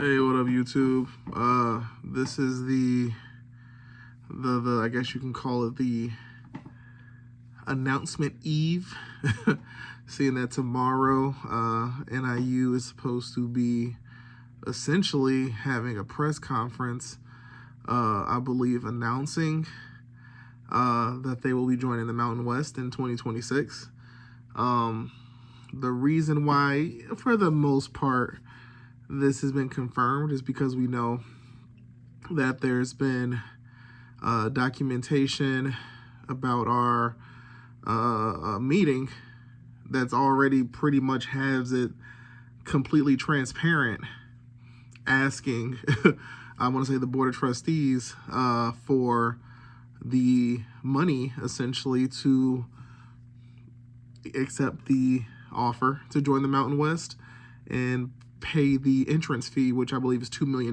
Hey, what up, YouTube? This is the I guess you can call it the announcement eve. Seeing that tomorrow, NIU is supposed to be essentially having a press conference, I believe, announcing that they will be joining the Mountain West in 2026. The reason why, for the most part, this has been confirmed is because we know that there's been documentation about our meeting that's already pretty much has it completely transparent, asking, I want to say the Board of Trustees, for the money essentially to accept the offer to join the Mountain West and pay the entrance fee, which I believe is $2 million.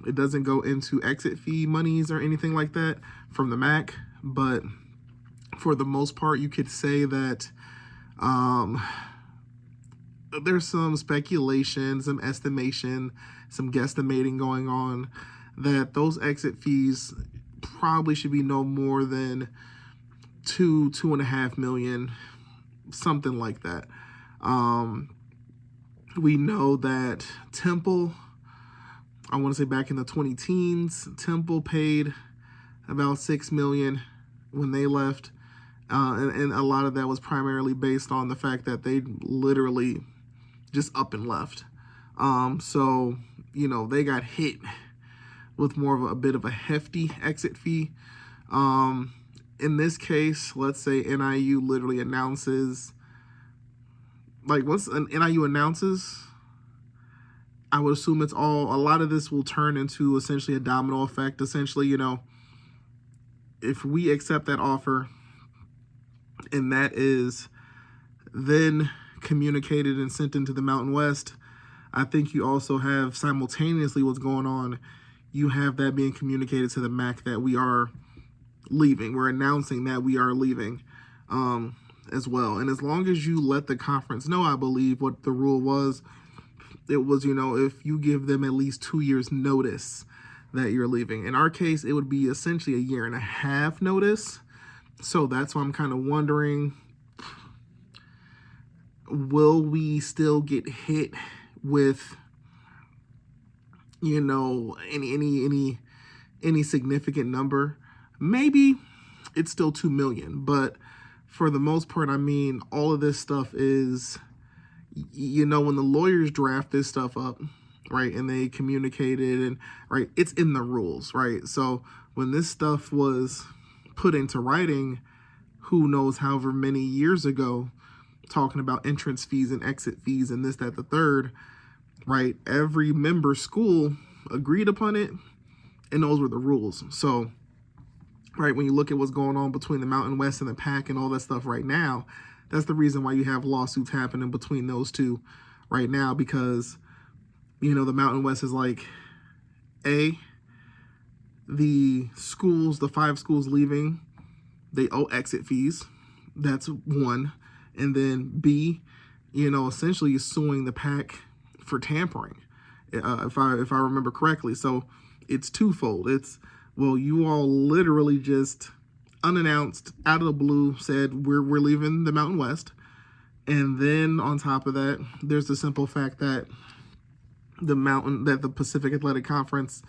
It doesn't go into exit fee monies or anything like that from the MAC, but for the most part, you could say that there's some speculation, some estimation, some guesstimating going on that those exit fees probably should be no more than $2.5 million, something like that. We know that Temple, I want to say back in the 2010s, Temple paid about $6 million when they left. And a lot of that was primarily based on the fact that they literally just up and left. So, you know, they got hit with more of a bit of a hefty exit fee. In this case, let's say NIU literally announces, like once an NIU announces, I would assume a lot of this will turn into essentially a domino effect. Essentially, you know, if we accept that offer and that is then communicated and sent into the Mountain West, I think you also have simultaneously what's going on. You have that being communicated to the MAC that we are leaving. We're announcing that we are leaving as well. And as long as you let the conference know, I believe what the rule was, it was, you know, if you give them at least 2 years notice that you're leaving. In our case, it would be essentially 1.5 years notice. So that's why I'm kind of wondering, will we still get hit with, you know, any significant number? Maybe it's still 2 million, but for the most part, I mean, all of this stuff is, you know, when the lawyers draft this stuff up, right, and they communicated, and right, it's in the rules, right? So when this stuff was put into writing, who knows however many years ago, talking about entrance fees and exit fees and this, that, the third, right? Every member school agreed upon it, and those were the rules. So, right, when you look at what's going on between the Mountain West and the PAC and all that stuff right now, that's the reason why you have lawsuits happening between those two right now, because, you know, the Mountain West is like, the schools, the 5 schools leaving, they owe exit fees. That's one. And then B, you know, essentially is suing the PAC for tampering, if I remember correctly. So it's twofold. It's, well, you all literally just unannounced, out of the blue, said we're leaving the Mountain West. And then on top of that, there's the simple fact that the Pacific Athletic Conference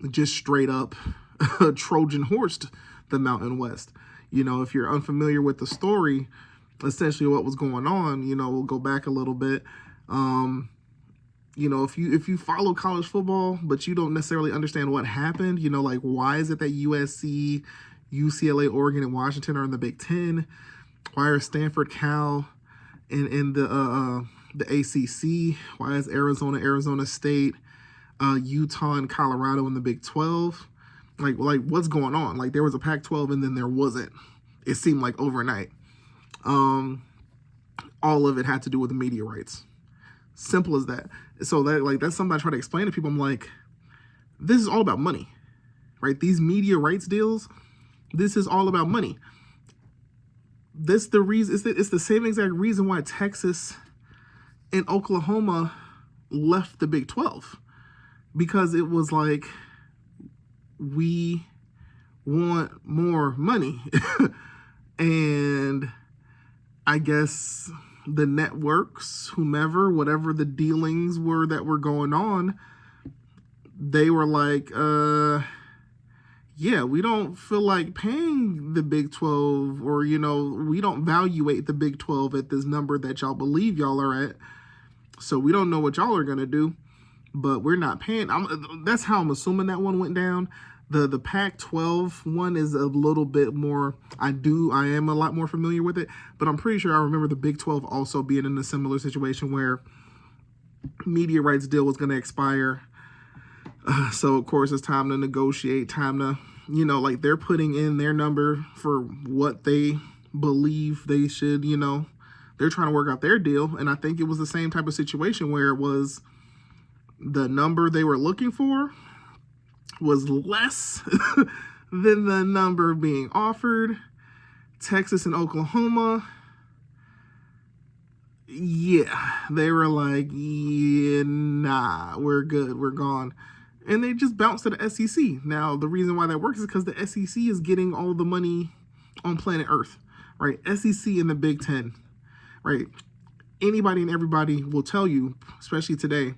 just straight up Trojan horsed the Mountain West. You know, if you're unfamiliar with the story, essentially what was going on, you know, we'll go back a little bit. You know, if you follow college football, but you don't necessarily understand what happened, you know, like, why is it that USC, UCLA, Oregon, and Washington are in the Big Ten? Why are Stanford, Cal in the ACC? Why is Arizona State, Utah, and Colorado in the Big 12? Like what's going on? Like, there was a Pac-12 and then there wasn't. It seemed like overnight. All of it had to do with the media rights. Simple as that. So that's something I try to explain to people. I'm like, this is all about money, right? These media rights deals, this is all about money. The reason, it's the same exact reason why Texas and Oklahoma left the Big 12, because it was like, we want more money. And I guess the networks, whomever, whatever the dealings were that were going on, they were like, yeah, we don't feel like paying the Big 12, or, we don't evaluate the Big 12 at this number that y'all believe y'all are at. So we don't know what y'all are going to do, but we're not paying. That's how I'm assuming that one went down. The Pac-12 one is a little bit more, I am a lot more familiar with it, but I'm pretty sure I remember the Big 12 also being in a similar situation where media rights deal was going to expire. So, of course, it's time to negotiate, time to, like, they're putting in their number for what they believe they should, they're trying to work out their deal. And I think it was the same type of situation where it was the number they were looking for was less than the number being offered. Texas and Oklahoma, yeah, they were like, yeah, nah, we're good, we're gone. And they just bounced to the SEC. Now, the reason why that works is because the SEC is getting all the money on planet Earth, right? SEC and the Big Ten, right? Anybody and everybody will tell you, especially today,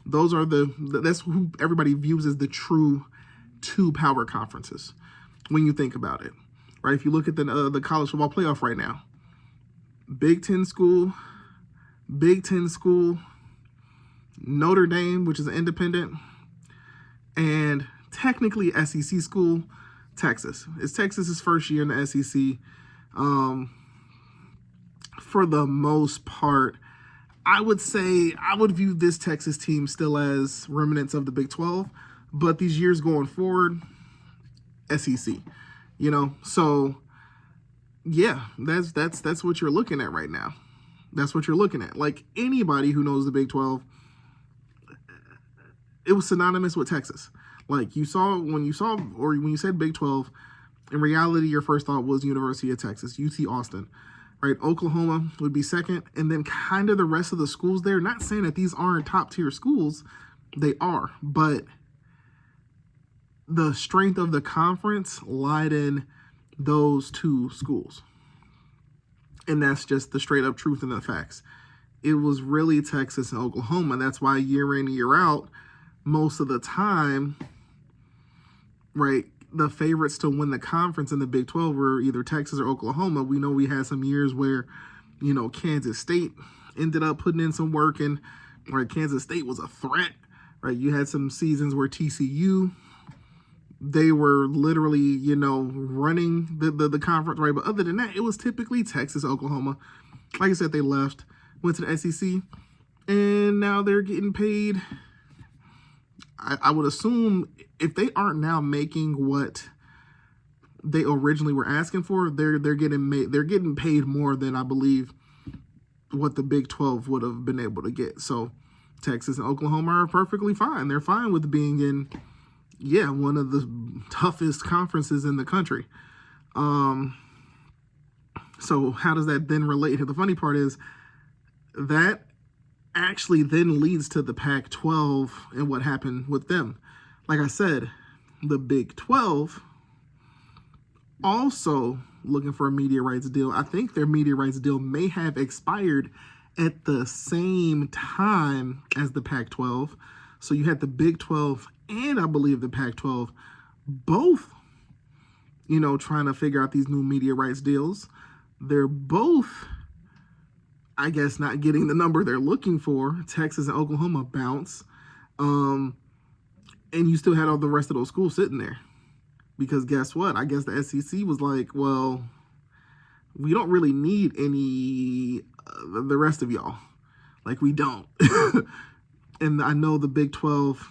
those are that's who everybody views as the true two power conferences when you think about it, right? If you look at the college football playoff right now, Big Ten school, Notre Dame, which is an independent, and technically SEC school, Texas. It's Texas's first year in the SEC. For the most part, I would say I would view this Texas team still as remnants of the Big 12, but these years going forward, SEC, so yeah, that's what you're looking at right now. That's what you're looking at. Like, anybody who knows the Big 12, it was synonymous with Texas. Like, when you said Big 12, in reality, your first thought was University of Texas, UT Austin. Right, Oklahoma would be second, and then kind of the rest of the schools there. Not saying that these aren't top tier schools, they are, but the strength of the conference lied in those two schools, and that's just the straight up truth and the facts. It was really Texas and Oklahoma. That's why year in, year out, most of the time, right, the favorites to win the conference in the Big 12 were either Texas or Oklahoma. We know we had some years where, Kansas State ended up putting in some work, and right, Kansas State was a threat, right? You had some seasons where TCU, they were literally, running the conference, right? But other than that, it was typically Texas, Oklahoma. Like I said, they left, went to the SEC, and now they're getting paid. I would assume if they aren't now making what they originally were asking for, they're getting paid more than I believe what the Big 12 would have been able to get. So Texas and Oklahoma are perfectly fine. They're fine with being in, one of the toughest conferences in the country. So how does that then relate? The funny part is that actually then leads to the Pac-12 and what happened with them. Like I said, the Big 12 also looking for a media rights deal. I think their media rights deal may have expired at the same time as the Pac-12. So you had the Big 12 and I believe the Pac-12 both, trying to figure out these new media rights deals. They're both, I guess, not getting the number they're looking for. Texas and Oklahoma bounce. And you still had all the rest of those schools sitting there. Because guess what? I guess the SEC was like, well, we don't really need any the rest of y'all. Like, we don't. And I know the Big 12,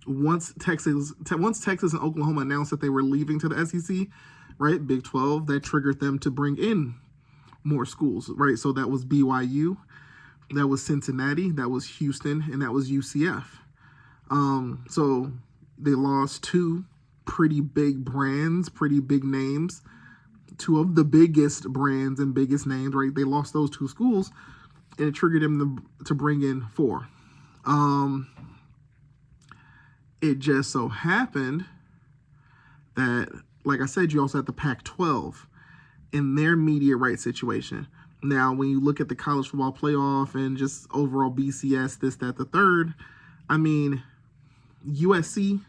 once Texas and Oklahoma announced that they were leaving to the SEC, right, Big 12, that triggered them to bring in more schools, right? So that was BYU, that was Cincinnati, that was Houston, and that was UCF. So they lost two pretty big brands, pretty big names, two of the biggest brands and biggest names, right? They lost those two schools. and it triggered him to bring in 4. It just so happened that, like I said, you also had the Pac-12 in their media rights situation. Now, when you look at the college football playoff and just overall BCS, this, that, the third, I mean, USC,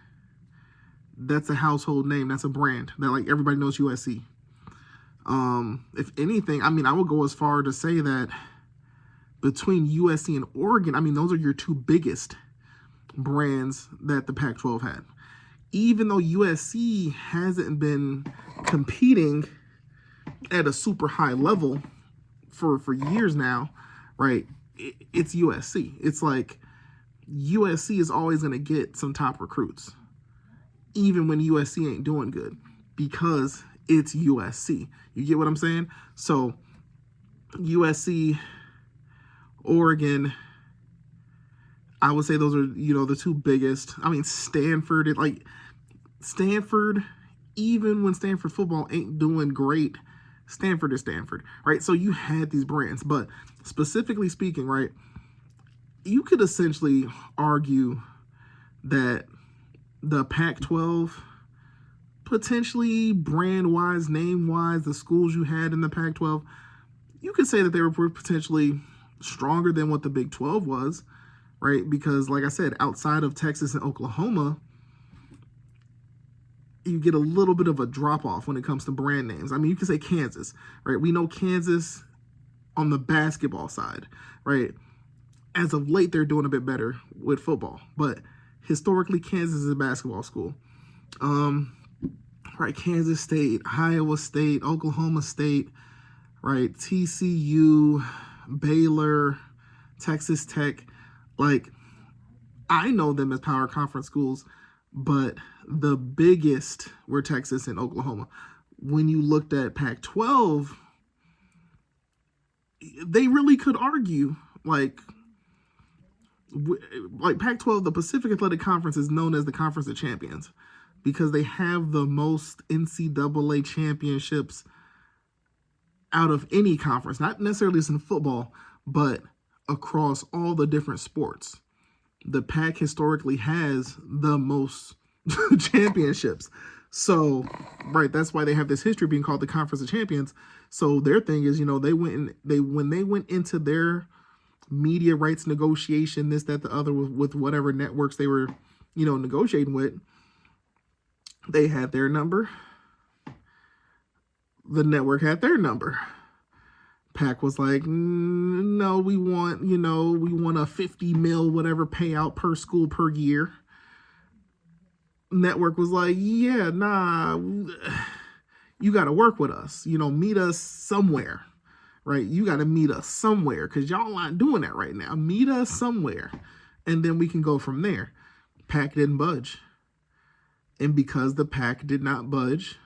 that's a household name. That's a brand that, like, everybody knows USC. If anything, I mean, I would go as far to say that between USC and Oregon, I mean, those are your 2 biggest brands that the Pac-12 had. Even though USC hasn't been competing at a super high level for years now, right? It's USC. It's like USC is always going to get some top recruits, even when USC ain't doing good, because it's USC. You get what I'm saying? So USC, Oregon, I would say those are, the 2 biggest. I mean, Stanford, Stanford, even when Stanford football ain't doing great, Stanford is Stanford, right? So you had these brands, but specifically speaking, right, you could essentially argue that the Pac-12, potentially brand-wise, name-wise, the schools you had in the Pac-12, you could say that they were potentially stronger than what the Big 12 was, right? Because, like I said, outside of Texas and Oklahoma, you get a little bit of a drop-off when it comes to brand names. I mean, you can say Kansas, right? We know Kansas on the basketball side, right? As of late, they're doing a bit better with football. But historically, Kansas is a basketball school. Right, Kansas State, Iowa State, Oklahoma State, right, TCU, Baylor, Texas Tech. Like, I know them as power conference schools, but the biggest were Texas and Oklahoma. When you looked at Pac-12, they really could argue, like Pac-12, the Pacific Athletic Conference is known as the Conference of Champions because they have the most NCAA championships out of any conference, not necessarily just in football, but across all the different sports. The Pac historically has the most championships. So, right, that's why they have this history being called the Conference of Champions. So their thing is, when they went into their media rights negotiation, this, that, the other, with whatever networks they were, negotiating with, they had their number. The network had their number. Pac was like, no, we want a 50 mil whatever payout per school per year. Network was like, yeah, nah, you got to work with us. Meet us somewhere, right? You got to meet us somewhere because y'all aren't doing that right now. Meet us somewhere, and then we can go from there. Pac didn't budge. And because the Pac did not budge,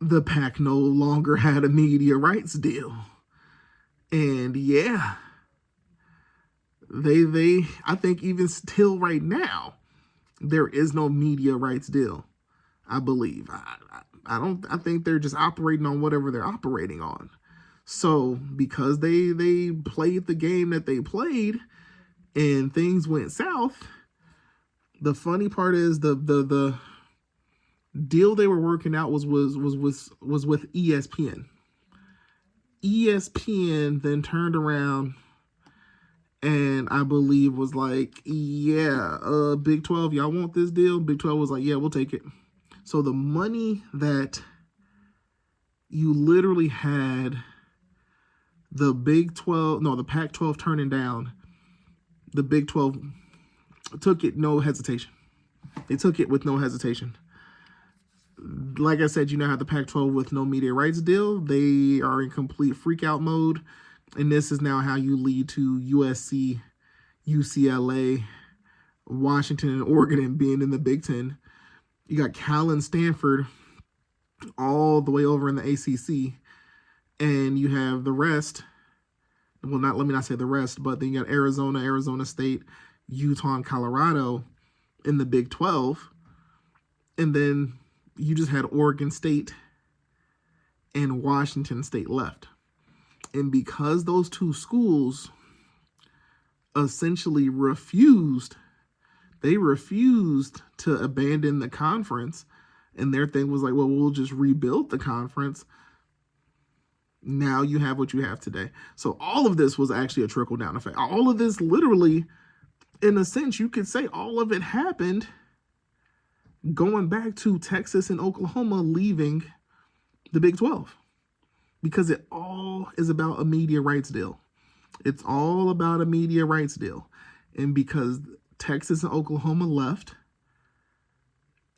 the Pac no longer had a media rights deal. And yeah, they I think even still right now, there is no media rights deal, I believe. I think they're just operating on whatever they're operating on. So because they played the game that they played and things went south, the funny part is the deal they were working out was with ESPN. ESPN then turned around and I believe was like, yeah, Big 12, y'all want this deal? Big 12 was like, yeah, we'll take it. So the money that you literally had the Pac-12 turning down, the Big 12 took it no hesitation. They took it with no hesitation. Like I said, how the Pac-12 with no media rights deal, they are in complete freak out mode. And this is now how you lead to USC, UCLA, Washington, and Oregon being in the Big Ten. You got Cal and Stanford all the way over in the ACC. And you have the rest. Well, let me not say the rest, but then you got Arizona, Arizona State, Utah, and Colorado in the Big 12. And then you just had Oregon State and Washington State left. And because those two schools essentially refused to abandon the conference, and their thing was like, well, we'll just rebuild the conference. Now you have what you have today. So all of this was actually a trickle-down effect. All of this, literally, in a sense, you could say all of it happened going back to Texas and Oklahoma leaving the Big 12. Because it all is about a media rights deal. It's all about a media rights deal. And because Texas and Oklahoma left,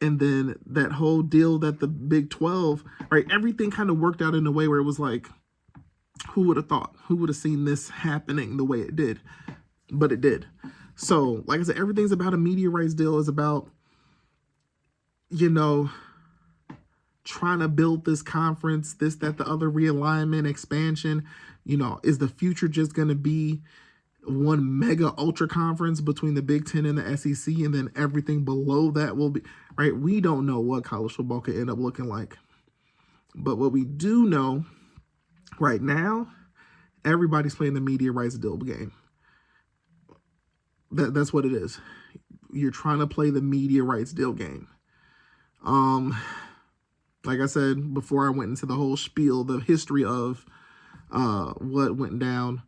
and then that whole deal that the Big 12, right, everything kind of worked out in a way where it was like, who would have thought? Who would have seen this happening the way it did? But it did. So, like I said, everything's about a media rights deal. Is about, trying to build this conference, this, that, the other, realignment, expansion. Is the future just going to be one mega ultra conference between the Big Ten and the SEC, and then everything below that will be, right? We don't know what college football could end up looking like. But what we do know right now, everybody's playing the media rights deal game. That's what it is. You're trying to play the media rights deal game. Like I said before, I went into the whole spiel, the history of what went down.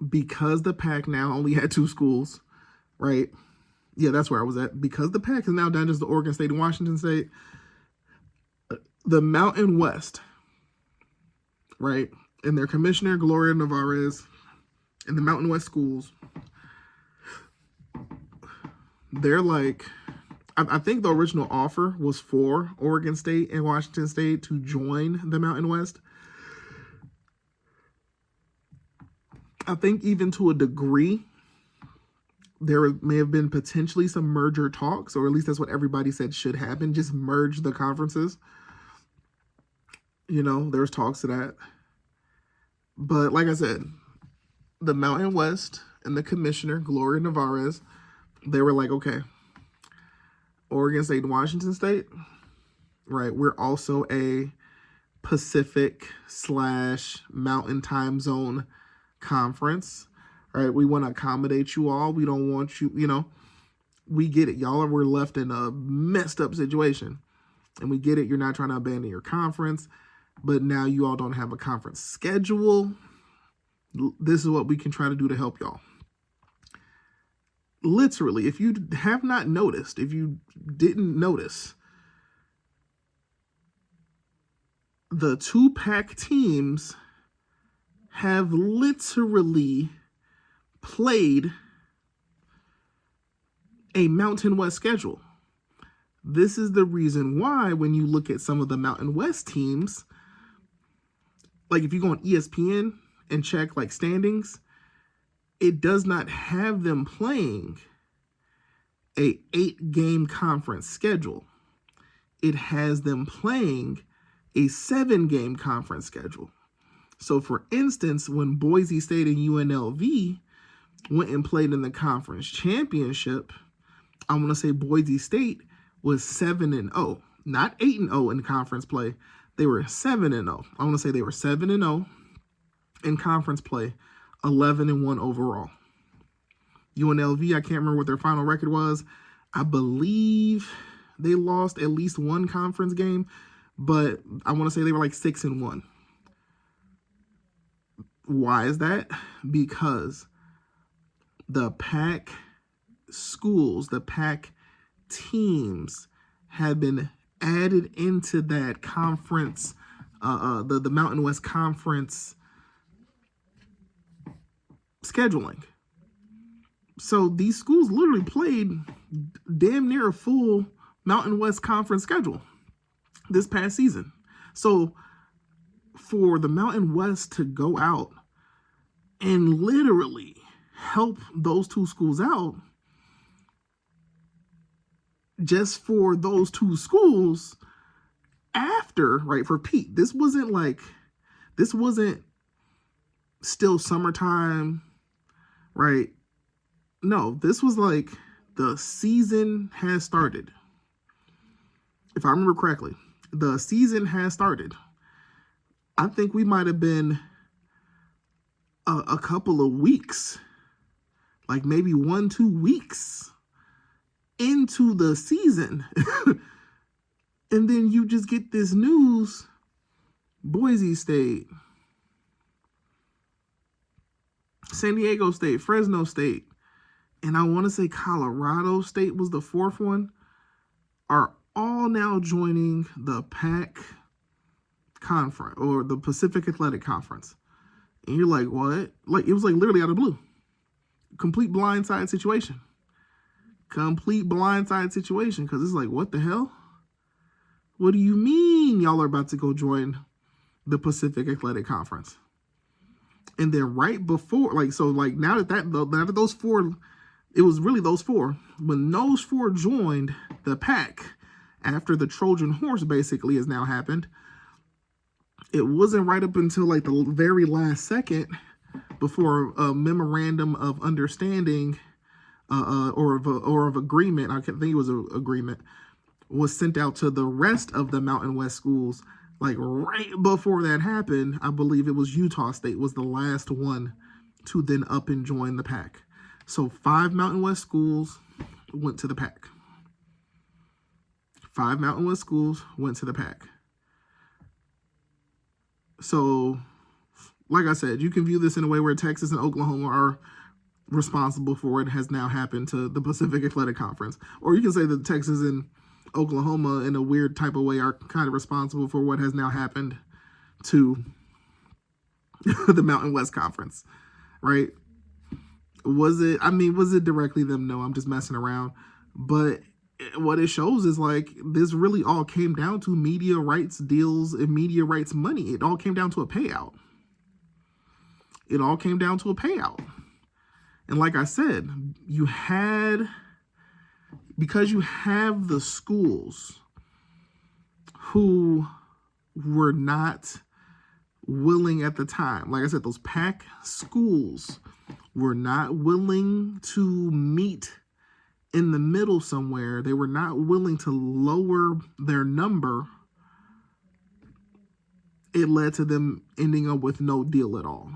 Because the Pac now only had two schools, right? Yeah, that's where I was at. Because the Pac is now down just to Oregon State and Washington State, the Mountain West, right? And their commissioner, Gloria Nevarez, and the Mountain West schools, they're like, I think the original offer was for Oregon State and Washington State to join the Mountain West. I think even to a degree, there may have been potentially some merger talks, or at least that's what everybody said should happen. Just merge the conferences. There's talks of that. But like I said, the Mountain West and the commissioner, Gloria Nevarez, they were like, okay, Oregon State and Washington State, right? We're also a Pacific/Mountain time zone conference, right? We want to accommodate you all. We don't want you, we get it. Y'all were left in a messed up situation, and we get it. You're not trying to abandon your conference, but now you all don't have a conference schedule. This is what we can try to do to help y'all. Literally, if you have not noticed, if you didn't notice, the two Pac teams have literally played a Mountain West schedule. This is the reason why when you look at some of the Mountain West teams, like if you go on ESPN and check like standings, it does not have them playing a 8-game conference schedule. It has them playing a 7-game conference schedule. So for instance, when Boise State and UNLV went and played in the conference championship, I want to say Boise State was 7-0, not 8-0 in conference play. They were 7-0. I want to say they were 7-0 in conference play, 11-1 overall. UNLV, I can't remember what their final record was. I believe they lost at least one conference game, but I want to say they were like 6-1. Why is that? Because the Pac schools, the Pac teams have been added into that conference, the Mountain West Conference scheduling. So these schools literally played damn near a full Mountain West Conference schedule this past season. So for the Mountain West to go out and literally help those two schools out, just for those two schools after, right, for Pete, this wasn't still summertime, right? No, this was like the season has started. If I remember correctly, the season has started. I think we might have been a couple of weeks, like maybe 1-2 weeks into the season. And then you just get this news, Boise State, San Diego State, Fresno State, and I want to say Colorado State was the fourth one, are all now joining the PAC conference, or the Pacific Athletic Conference. And you're like, what? Like, it was like literally out of the blue. Complete blindside situation. Complete blindside situation, because it's like, what the hell? What do you mean y'all are about to go join the Pacific Athletic Conference? And then right before, like, so like now that those four, it was really those four. When those four joined the PAC, after the Trojan horse basically has now happened, it wasn't right up until like the very last second before a memorandum of understanding or of agreement, I think it was an agreement, was sent out to the rest of the Mountain West schools. Like right before that happened, I believe it was Utah State was the last one to then up and join the PAC. So 5 Mountain West schools went to the PAC. 5 Mountain West schools went to the PAC. So, like I said, you can view this in a way where Texas and Oklahoma are responsible for what has now happened to the Pacific Athletic Conference. Or you can say that Texas and Oklahoma, in a weird type of way, are kind of responsible for what has now happened to the Mountain West Conference, right? Was it directly them? No, I'm just messing around. But what it shows is like this really all came down to media rights deals and media rights money. It all came down to a payout. It all came down to a payout. And like I said, because you have the schools who were not willing at the time, like I said, those PAC schools were not willing to meet in the middle somewhere. They were not willing to lower their number. It led to them ending up with no deal at all.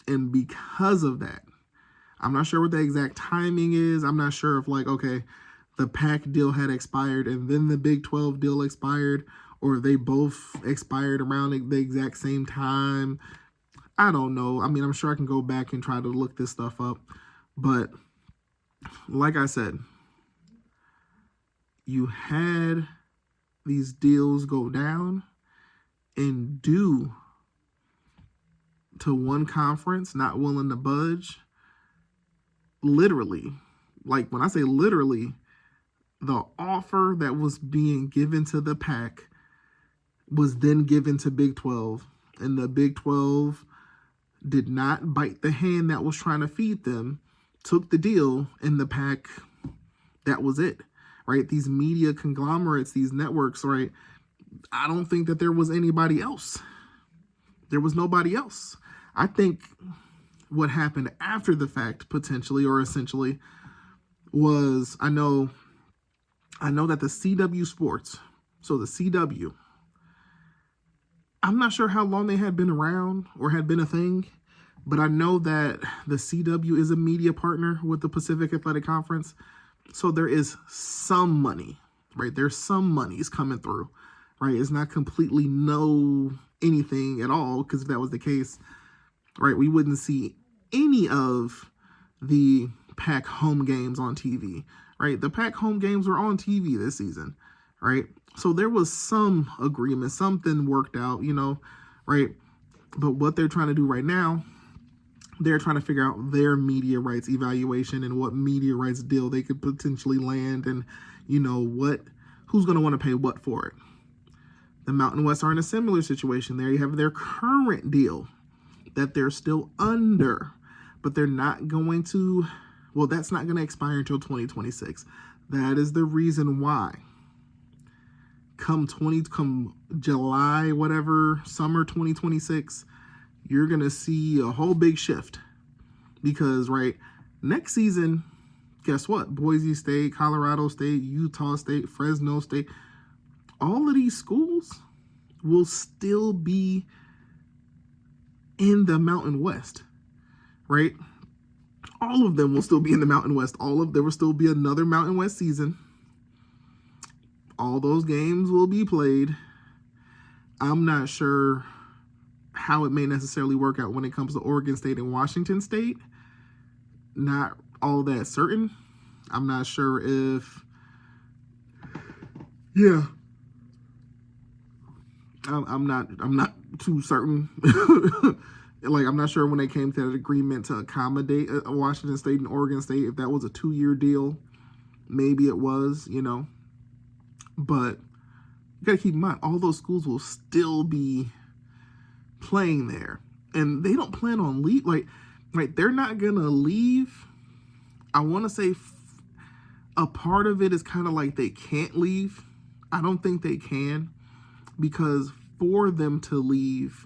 And because of that, I'm not sure what the exact timing is. I'm not sure if like, okay, the PAC deal had expired and then the Big 12 deal expired, or they both expired around the exact same time. I don't know. I mean, I'm sure I can go back and try to look this stuff up. But like I said, you had these deals go down and due to one conference not willing to budge. Literally, like when I say literally, the offer that was being given to the PAC was then given to Big 12, and the Big 12 did not bite the hand that was trying to feed them, took the deal, and the PAC, that was it, right? These media conglomerates, these networks, right? I don't think that there was anybody else. There was nobody else. I think what happened after the fact, potentially or essentially, was I know that the CW Sports, so the CW, I'm not sure how long they had been around or had been a thing, but I know that the CW is a media partner with the Pacific Athletic Conference. So there is some money, right? There's some monies coming through, right? It's not completely no anything at all, because if that was the case, right, we wouldn't see any of the PAC home games on TV, right? The PAC home games were on TV this season, right? So there was some agreement, something worked out, right? But what they're trying to do right now, they're trying to figure out their media rights evaluation and what media rights deal they could potentially land, and who's going to want to pay what for it. The Mountain West are in a similar situation. There you have their current deal that they're still under, but they're not going to, well, that's not going to expire until 2026. That is the reason why come July, whatever, summer 2026, you're going to see a whole big shift, because right next season, guess what? Boise State, Colorado State, Utah State, Fresno State, all of these schools will still be in the Mountain West, right? All of them will still be in the Mountain West. There will still be another Mountain West season. All those games will be played. I'm not sure how it may necessarily work out when it comes to Oregon State and Washington State. Not all that certain. I'm not sure if, yeah. I'm not too certain. Like, I'm not sure when they came to that agreement to accommodate Washington State and Oregon State, if that was a 2-year deal. Maybe it was, but you got to keep in mind, all those schools will still be playing there, and they don't plan on leave. Like, they're not gonna leave. I want to say a part of it is kind of like they can't leave. I don't think they can, because for them to leave,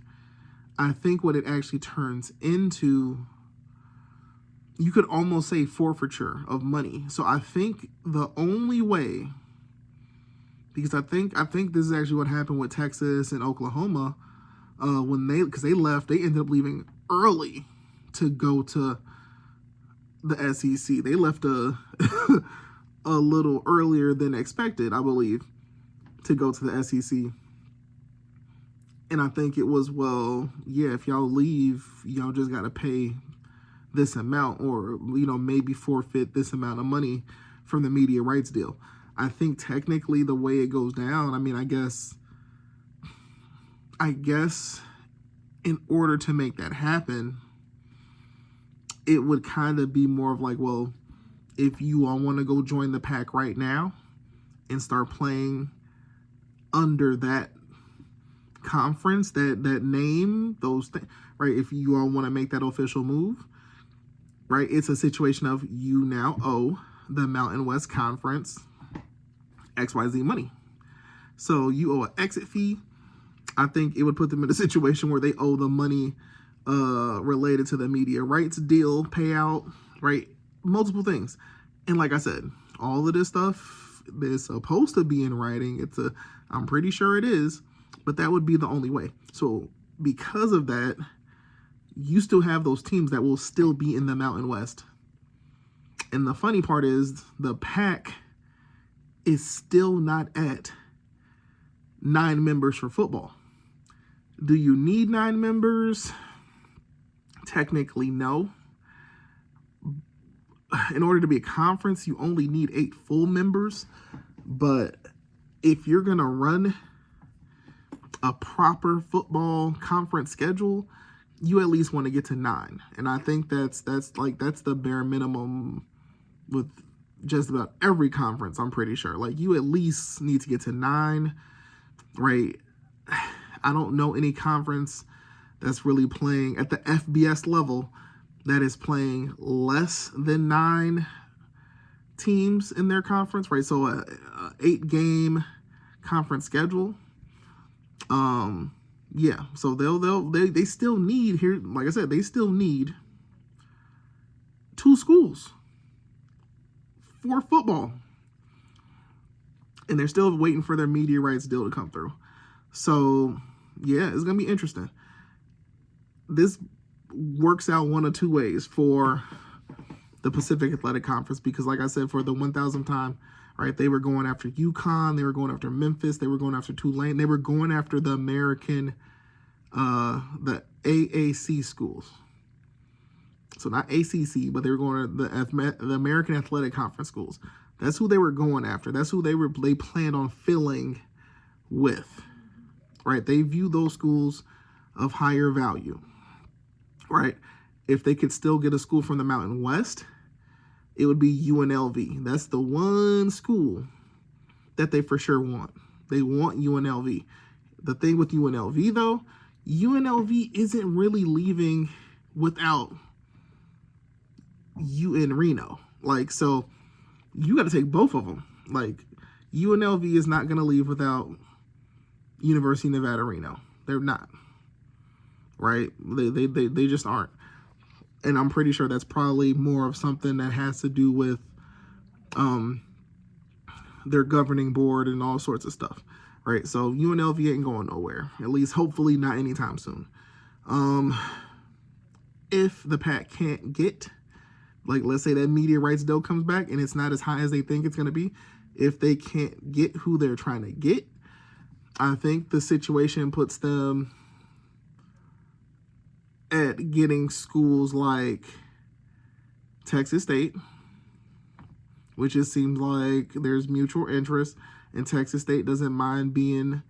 I think what it actually turns into, you could almost say forfeiture of money. So I think the only way, because I think this is actually what happened with Texas and Oklahoma, because they left, they ended up leaving early to go to the SEC. They left a little earlier than expected, I believe, to go to the SEC. And I think it was, well, yeah, if y'all leave, y'all just got to pay this amount, or, maybe forfeit this amount of money from the media rights deal. I think technically the way it goes down, I guess in order to make that happen, it would kind of be more of like, well, if you all want to go join the pack right now and start playing under that conference, that name, those things, right? If you all want to make that official move, right? It's a situation of you now owe the Mountain West Conference XYZ money. So you owe an exit fee. I think it would put them in a situation where they owe the money related to the media rights deal payout, right? Multiple things. And like I said, all of this stuff is supposed to be in writing. I'm pretty sure it is, but that would be the only way. So because of that, you still have those teams that will still be in the Mountain West. And the funny part is the pack is still not at 9 members for football. Do you need 9 members? Technically, no. In order to be a conference, you only need 8 full members. But if you're going to run a proper football conference schedule, you at least want to get to 9. And I think that's the bare minimum with just about every conference, I'm pretty sure. Like, you at least need to get to 9, right? I don't know any conference that's really playing at the FBS level that is playing less than 9 teams in their conference, right? So a 8-game conference schedule. Yeah. So they still need, here, like I said, they still need 2 schools for football, and they're still waiting for their media rights deal to come through. So yeah, it's gonna be interesting. This works out one of 2 ways for the Pacific Athletic Conference, because like I said, for the 1,000th time, right, they were going after UConn, they were going after Memphis, they were going after Tulane, they were going after the American, the AAC schools. So not ACC, but they were going to the American Athletic Conference schools. That's who they were going after. That's who they planned on filling with, right? They view those schools of higher value, right? If they could still get a school from the Mountain West, it would be UNLV. That's the one school that they for sure want. They want UNLV. The thing with UNLV, though, UNLV isn't really leaving without UN Reno. Like, so you got to take both of them. Like, UNLV is not going to leave without University of Nevada, Reno. They're not. Right? They just aren't. And I'm pretty sure that's probably more of something that has to do with their governing board and all sorts of stuff. right? So UNLV ain't going nowhere, at least hopefully not anytime soon. If the PAC can't get, like, let's say that media rights deal comes back and it's not as high as they think it's going to be, if they can't get who they're trying to get, I think the situation puts them at getting schools like Texas State, which it seems like there's mutual interest, and Texas State doesn't mind being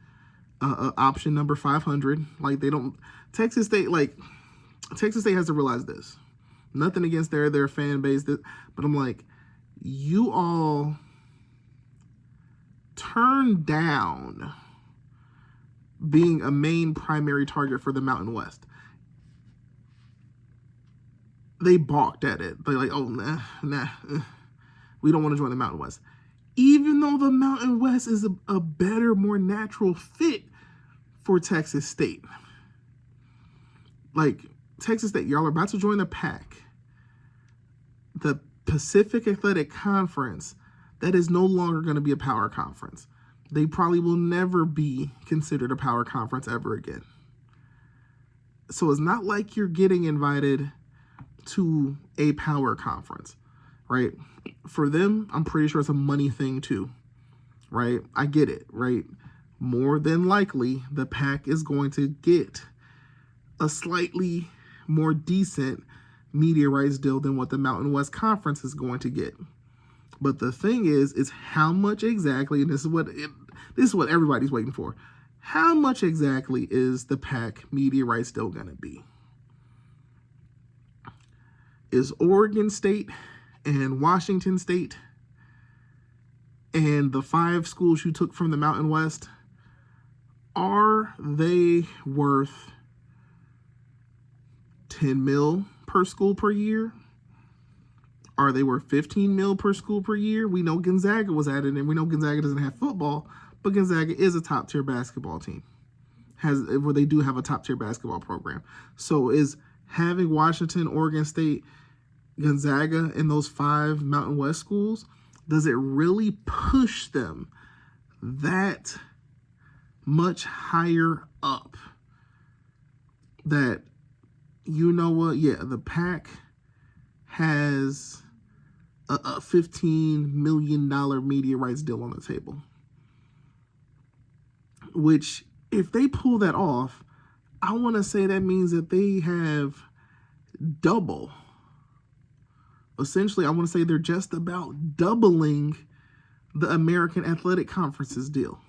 option number 500. Like, they don't, Texas State has to realize this. Nothing against their fan base, but I'm like, you all turned down being a main primary target for the Mountain West. They balked at it. They're like, oh, nah, we don't want to join the Mountain West. Even though the Mountain West is a better, more natural fit for Texas State. Like, Texas State, y'all are about to join the PAC. The Pacific Athletic Conference, that is no longer going to be a power conference. They probably will never be considered a power conference ever again. So it's not like you're getting invited to a power conference, right? For them, I'm pretty sure it's a money thing too, right? I get it, right? More than likely, the PAC is going to get a slightly more decent media rights deal than what the Mountain West Conference is going to get. But the thing is how much exactly, and this is what everybody's waiting for. How much exactly is the PAC media rights deal going to be? Is Oregon State and Washington State and the 5 schools you took from the Mountain West, are they worth $10 million per school per year? Are they worth $15 million per school per year? We know Gonzaga was added, and we know Gonzaga doesn't have football, but Gonzaga is a top-tier basketball team, where they do have a top-tier basketball program. So is having Washington, Oregon State, Gonzaga, and those 5 Mountain West schools, does it really push them that much higher up that, you know what, yeah, the PAC has a $15 million media rights deal on the table? Which, if they pull that off, I want to say that means that they have double. Essentially, I want to say they're just about doubling the American Athletic Conference's deal,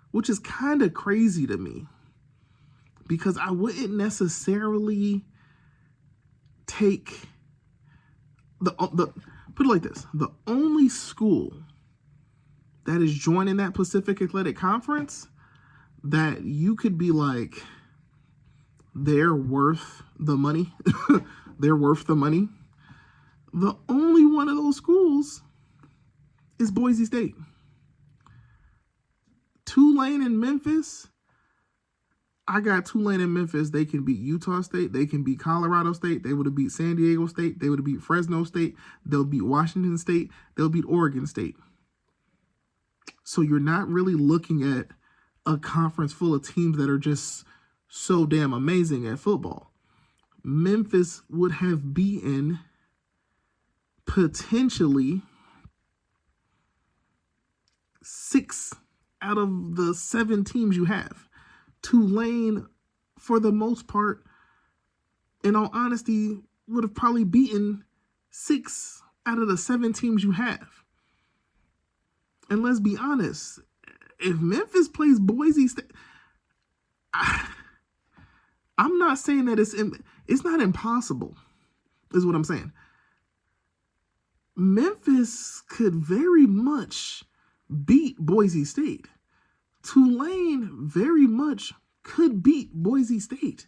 which is kind of crazy to me, because I wouldn't necessarily take the put it like this: the only school that is joining that Pacific Athletic Conference that you could be like, they're worth the money, they're worth the money. The only one of those schools is Boise State. Tulane and Memphis, I got Tulane and Memphis. They can beat Utah State. They can beat Colorado State. They would have beat San Diego State. They would have beat Fresno State. They'll beat Washington State. They'll beat Oregon State. So you're not really looking at a conference full of teams that are just so damn amazing at football. Memphis would have beaten potentially 6 out of the 7 teams you have. Tulane, for the most part, in all honesty, would have probably beaten 6 out of the 7 teams you have. And let's be honest, if Memphis plays Boise State, I'm not saying that it's not impossible, is what I'm saying. Memphis could very much beat Boise State. Tulane very much could beat Boise State.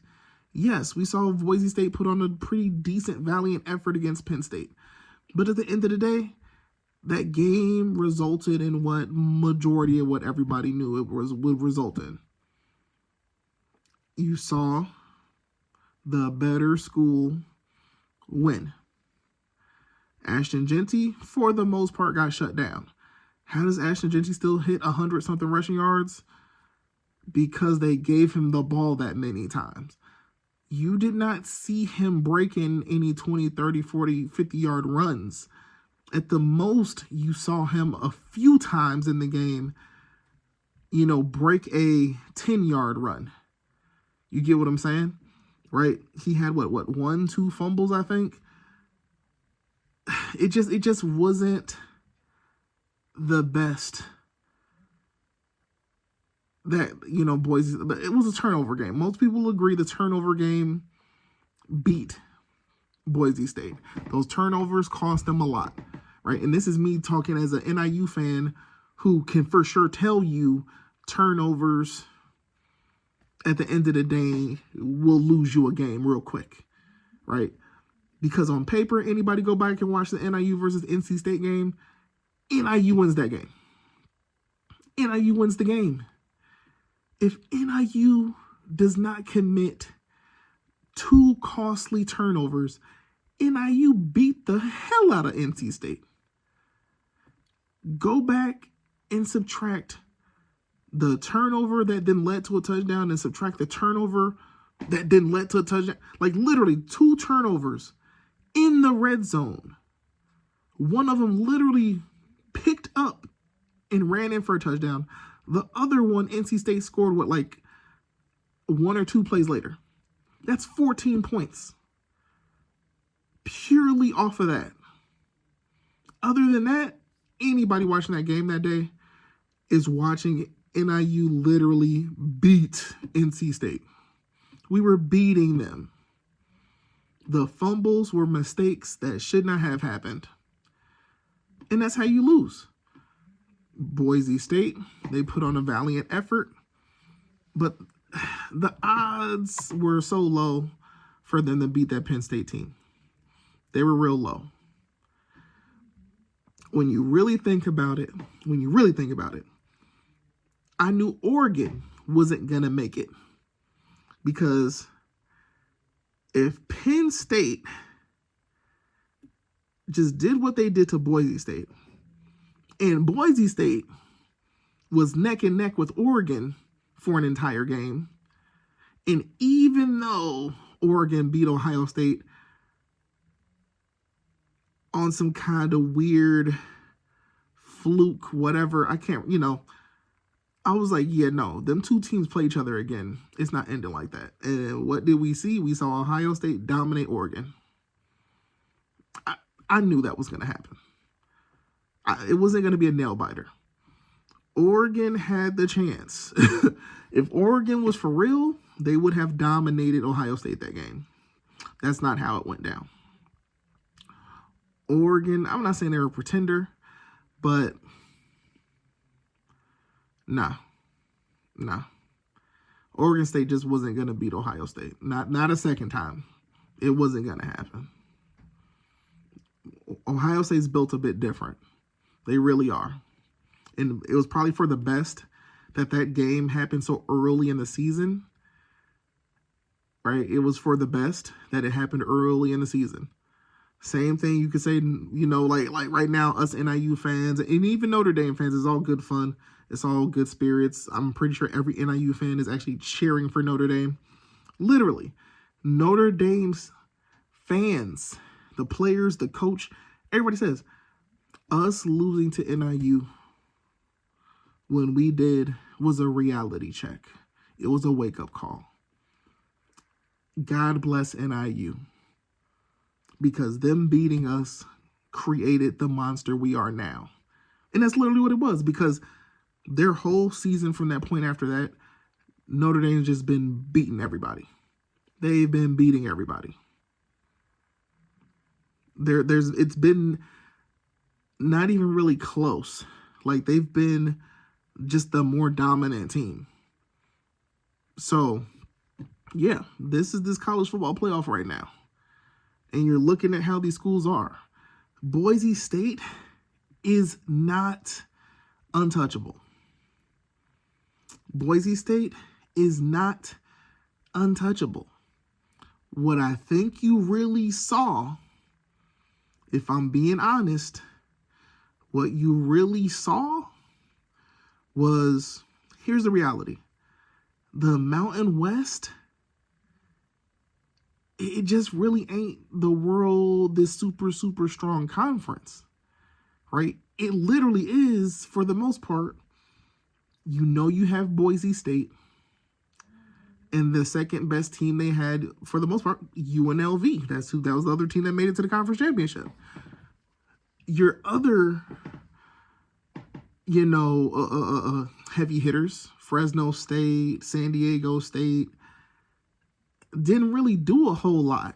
Yes, we saw Boise State put on a pretty decent, valiant effort against Penn State. But at the end of the day, that game resulted in what majority of what everybody knew it would result in. You saw the better school win. Ashton Genty, for the most part, got shut down. How does Ashton Genty still hit 100-something rushing yards because they gave him the ball that many times. You did not see him breaking any 20, 30, 40, 50-yard runs. At the most, you saw him a few times in the game, break a 10-yard run. You get what I'm saying? Right? He had what, 1-2 fumbles, I think. It just wasn't the best that, Boise, it was a turnover game. Most people agree the turnover game beat Boise State. Those turnovers cost them a lot, right? And this is me talking as an NIU fan who can for sure tell you turnovers at the end of the day will lose you a game real quick, right? Because on paper, anybody go back and watch the NIU versus NC State game, NIU wins that game. NIU wins the game. If NIU does not commit 2 costly turnovers, NIU beat the hell out of NC State. Go back and subtract the turnover that then led to a touchdown and subtract the turnover that then led to a touchdown. Like literally 2 turnovers in the red zone. One of them literally picked up and ran in for a touchdown. The other one, NC State scored 1 or 2 plays later. That's 14 points. Purely off of that. Other than that, anybody watching that game that day is watching NIU literally beat NC State. We were beating them. The fumbles were mistakes that should not have happened. And that's how you lose. Boise State, they put on a valiant effort, but the odds were so low for them to beat that Penn State team. They were real low. When you really think about it, I knew Oregon wasn't going to make it. Because if Penn State just did what they did to Boise State, and Boise State was neck and neck with Oregon for an entire game, and even though Oregon beat Ohio State on some kind of weird fluke, whatever, I was like, yeah, no, them 2 teams play each other again. It's not ending like that. And what did we see? We saw Ohio State dominate Oregon. I knew that was going to happen. It wasn't going to be a nail biter. Oregon had the chance. If Oregon was for real, they would have dominated Ohio State that game. That's not how it went down. Oregon, I'm not saying they're a pretender, but nah. Oregon State just wasn't going to beat Ohio State. Not a second time. It wasn't going to happen. Ohio State's built a bit different. They really are. And it was probably for the best that game happened so early in the season. Right? It was for the best that it happened early in the season. Same thing you could say, like right now, us NIU fans and even Notre Dame fans, it's all good fun. It's all good spirits. I'm pretty sure every NIU fan is actually cheering for Notre Dame. Literally, Notre Dame's fans, the players, the coach, everybody says, us losing to NIU when we did was a reality check. It was a wake-up call. God bless NIU. Because them beating us created the monster we are now. And that's literally what it was. Because their whole season from that point after that, Notre Dame's just been beating everybody. They've been beating everybody. It's been not even really close. Like, they've been just the more dominant team. So, yeah, this is this college football playoff right now. And you're looking at how these schools are. Boise State is not untouchable. Boise State is not untouchable. What I think you really saw, if I'm being honest, what you really saw was, here's the reality. the Mountain West, it just really ain't the world, this super, super strong conference, right? It literally is, for the most part. You have Boise State, and the second best team they had, for the most part, UNLV. That was the other team that made it to the conference championship. Your other, heavy hitters, Fresno State, San Diego State, didn't really do a whole lot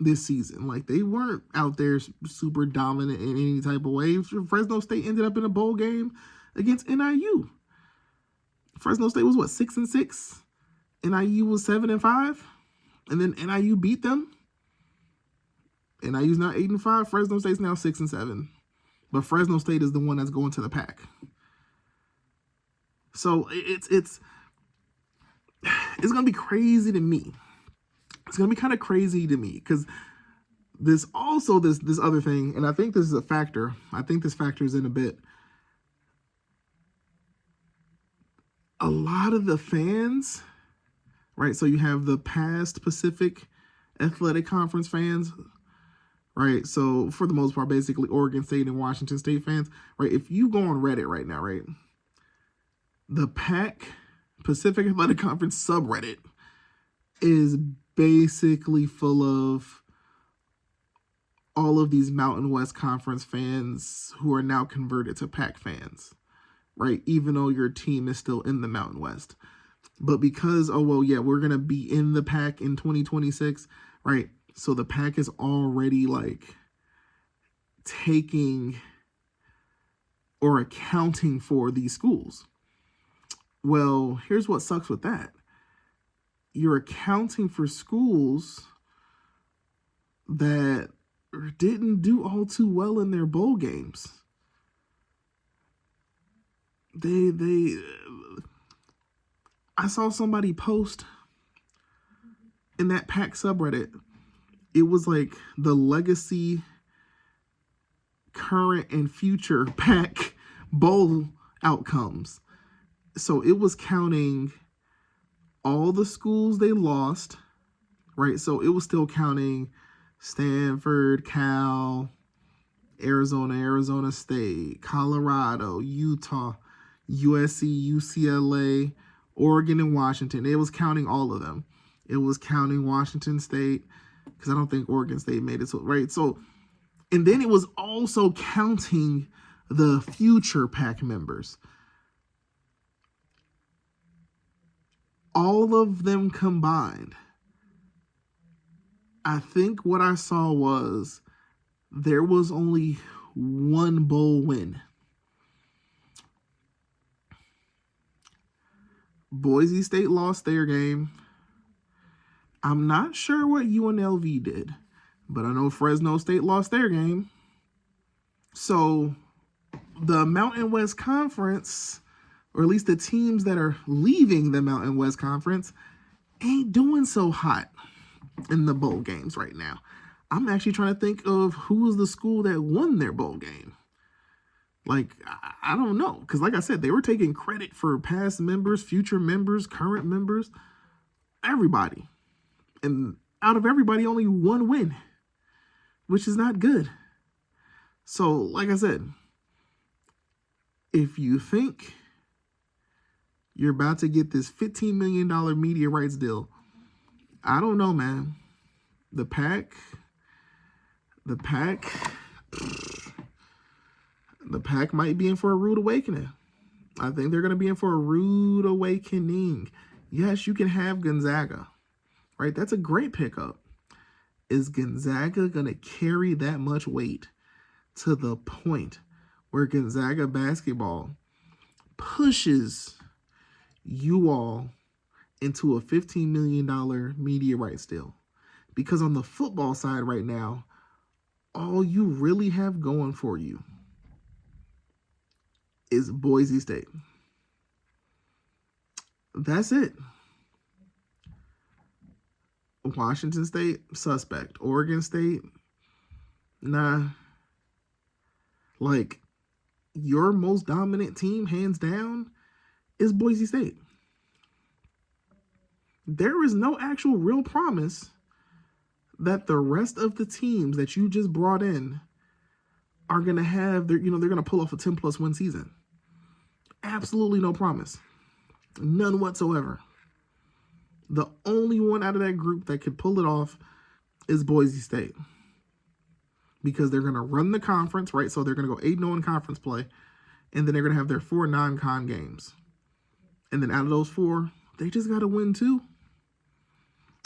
this season. Like, they weren't out there super dominant in any type of way. Fresno State ended up in a bowl game against NIU. Fresno State was 6-6. NIU was 7-5, and then NIU beat them. NIU's now 8-5. Fresno State's now 6-7, but Fresno State is the one that's going to the Pac. So it's gonna be crazy to me. It's gonna be kind of crazy to me because this other thing, and I think this is a factor. I think this factors in a bit. A lot of the fans, right? So you have the past Pacific Athletic Conference fans, right? So for the most part, basically Oregon State and Washington State fans, right? If you go on Reddit right now, right? The PAC, Pacific Athletic Conference subreddit, is basically full of all of these Mountain West Conference fans who are now converted to PAC fans, right? Even though your team is still in the Mountain West. But because, we're going to be in the PAC in 2026, right? So the PAC is already like taking or accounting for these schools. Well, here's what sucks with that. You're accounting for schools that didn't do all too well in their bowl games. I saw somebody post in that PAC subreddit. It was like the legacy, current, and future PAC bowl outcomes. So it was counting all the schools they lost, right? So it was still counting Stanford, Cal, Arizona State, Colorado, Utah, USC, UCLA, Oregon, and Washington. It was counting all of them. It was counting Washington State, because I don't think Oregon State made it, right? So, and then it was also counting the future PAC members. All of them combined, I think what I saw was there was only one bowl win. Boise State lost their game. I'm not sure what UNLV did, but I know Fresno State lost their game. So the Mountain West Conference, or at least the teams that are leaving the Mountain West Conference, ain't doing so hot in the bowl games right now. I'm actually trying to think of who was the school that won their bowl game. Like, I don't know. Because like I said, they were taking credit for past members, future members, current members, everybody. And out of everybody, only one win, which is not good. So, like I said, if you think you're about to get this $15 million media rights deal, I don't know, man. The PAC might be in for a rude awakening. I think they're going to be in for a rude awakening. Yes, you can have Gonzaga, right? That's a great pickup. Is Gonzaga going to carry that much weight to the point where Gonzaga basketball pushes you all into a $15 million media rights deal? Because on the football side right now, all you really have going for you is Boise State. That's it. Washington State, suspect. Oregon State, nah. Like, your most dominant team, hands down, is Boise State. There is no actual real promise that the rest of the teams that you just brought in are going to have they're going to pull off a 10+ win season. Absolutely no promise. None whatsoever. The only one out of that group that could pull it off is Boise State. Because they're going to run the conference, right? So they're going to go 8-0 in conference play. And then they're going to have their 4 non-con games. And then out of those 4, they just got to win 2.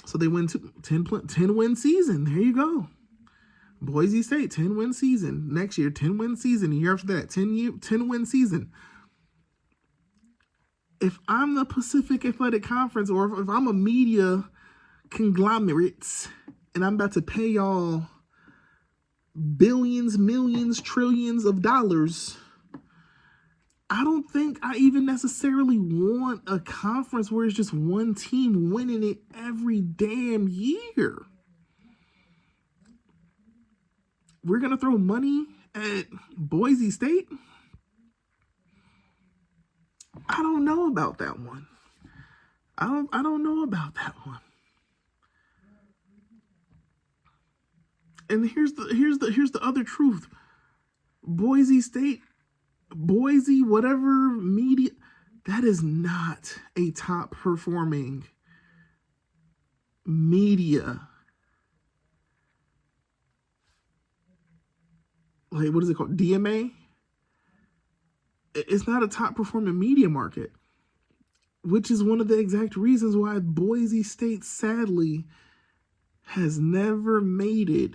So they win 10-win season. There you go. Boise State, 10-win season. Next year, 10-win season. The year after that, 10-win season. If I'm the Pacific Athletic Conference, or if I'm a media conglomerate and I'm about to pay y'all billions, millions, trillions of dollars, I don't think I even necessarily want a conference where it's just one team winning it every damn year. We're going to throw money at Boise State? I don't know about that one. I don't know about that one. And here's the other truth. Boise State, Boise, whatever media, that is not a top performing media. Like, what is it called? DMA? It's not a top performing media market, which is one of the exact reasons why Boise State, sadly, has never made it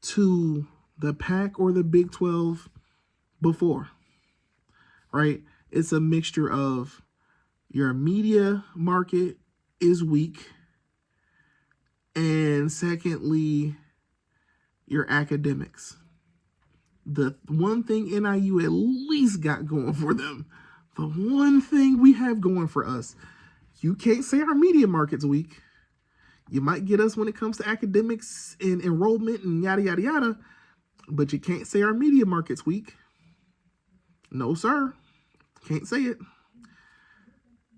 to the Pac or the Big 12 before, right? It's a mixture of your media market is weak, and secondly, your academics. The one thing NIU at least got going for them, the one thing we have going for us, you can't say our media market's weak. You might get us when it comes to academics and enrollment and yada, yada, yada, but you can't say our media market's weak. No, sir. Can't say it.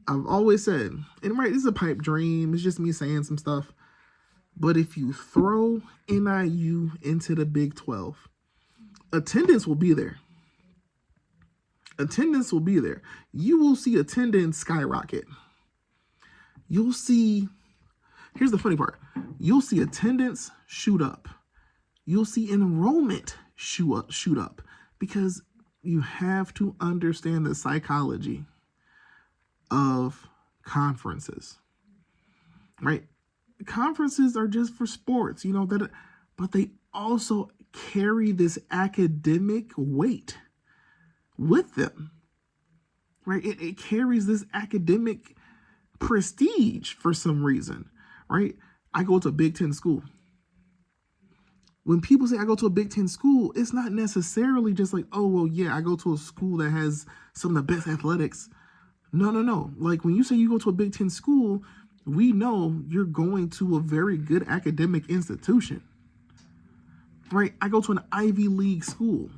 I've always said, and right, this is a pipe dream. It's just me saying some stuff. But if you throw NIU into the Big 12, attendance will be there. Attendance will be there. You will see attendance skyrocket. You'll see, here's the funny part. You'll see attendance shoot up. You'll see enrollment shoot up because you have to understand the psychology of conferences, right? Conferences are just for sports, but they also carry this academic weight with them, right? It carries this academic prestige for some reason, right? I go to a Big Ten school. When people say I go to a Big Ten school, it's not necessarily just like, oh, well, yeah, I go to a school that has some of the best athletics. No. Like when you say you go to a Big Ten school, we know you're going to a very good academic institution, right? I go to an Ivy League school.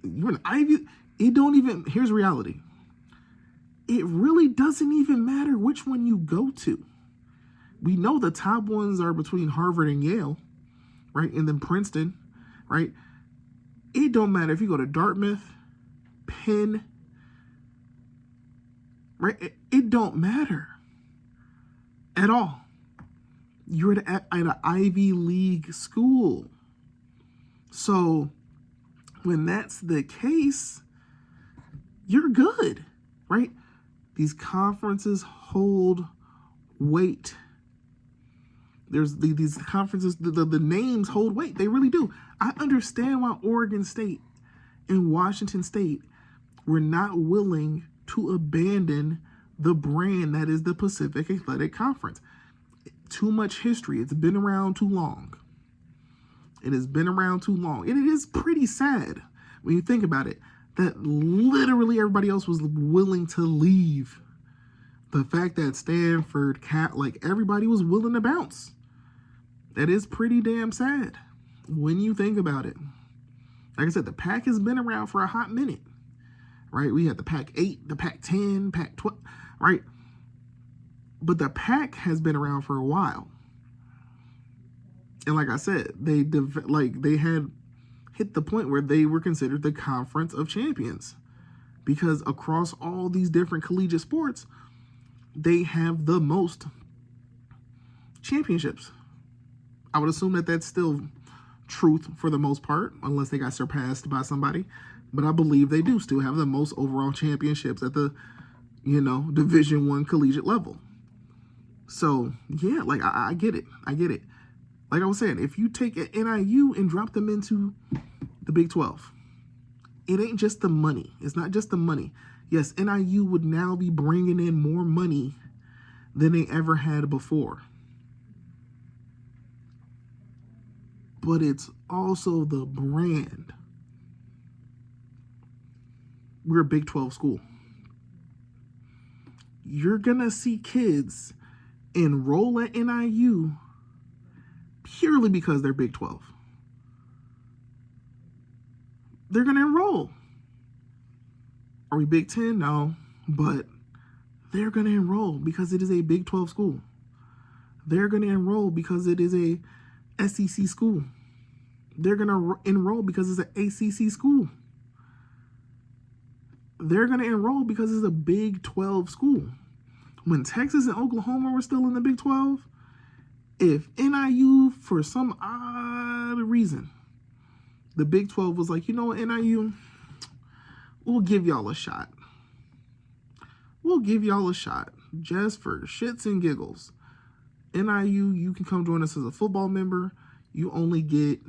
You're an Ivy, here's reality. It really doesn't even matter which one you go to. We know the top ones are between Harvard and Yale, right? And then Princeton, right? It don't matter if you go to Dartmouth, Penn, right? It don't matter at all. You're at an Ivy League school. So when that's the case, you're good, right? These conferences hold weight. There's these conferences, the names hold weight. They really do. I understand why Oregon State and Washington State were not willing to abandon the brand that is the Pacific Athletic Conference. Too much history. It's been around too long. It has been around too long. And it is pretty sad when you think about it, that literally everybody else was willing to leave. The fact that Stanford, everybody was willing to bounce. That is pretty damn sad when you think about it. Like I said, the Pac has been around for a hot minute, right? We had the Pac-8, the Pac-10, Pac-12, right? But the Pac has been around for a while. And like I said, they had hit the point where they were considered the conference of champions, because across all these different collegiate sports, they have the most championships. I would assume that that's still truth for the most part, unless they got surpassed by somebody. But I believe they do still have the most overall championships at the, Division I collegiate level. So, yeah, like, I get it. I get it. Like I was saying, if you take an NIU and drop them into the Big 12, it ain't just the money. It's not just the money. Yes, NIU would now be bringing in more money than they ever had before. But it's also the brand. We're a Big 12 school. You're going to see kids enroll at NIU purely because they're Big 12. They're going to enroll. Are we Big 10? No. But they're going to enroll because it is a Big 12 school. They're going to enroll because it is a SEC school. They're going to enroll because it's an ACC school. They're going to enroll because it's a Big 12 school. When Texas and Oklahoma were still in the Big 12, if NIU, for some odd reason, the Big 12 was like, you know what, NIU, we'll give y'all a shot. We'll give y'all a shot just for shits and giggles. NIU, you can come join us as a football member. You only get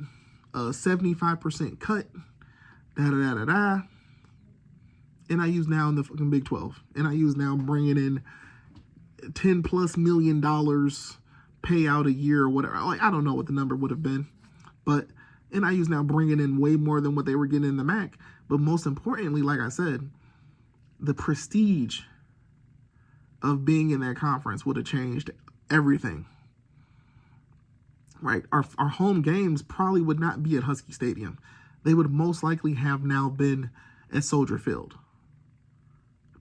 a 75% cut. Da-da-da-da-da. NIU's now in the fucking Big 12. NIU's now bringing in $10+ million payout a year or whatever. Like, I don't know what the number would have been, but NIU's now bringing in way more than what they were getting in the MAC. But most importantly, like I said, the prestige of being in that conference would have changed everything. Right? Our home games probably would not be at Husky Stadium. They would most likely have now been at Soldier Field.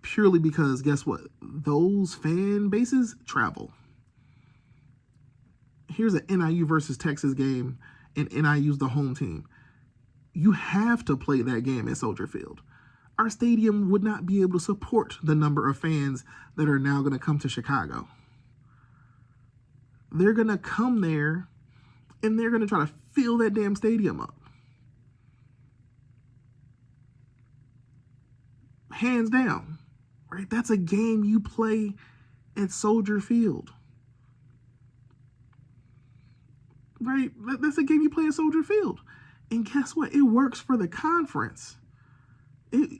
Purely because, guess what? Those fan bases travel. Here's an NIU versus Texas game, and NIU's the home team. You have to play that game at Soldier Field. Our stadium would not be able to support the number of fans that are now going to come to Chicago. They're going to come there, and they're going to try to fill that damn stadium up. Hands down, right? That's a game you play at Soldier Field. Right? That's a game you play at Soldier Field. And guess what? It works for the conference. It's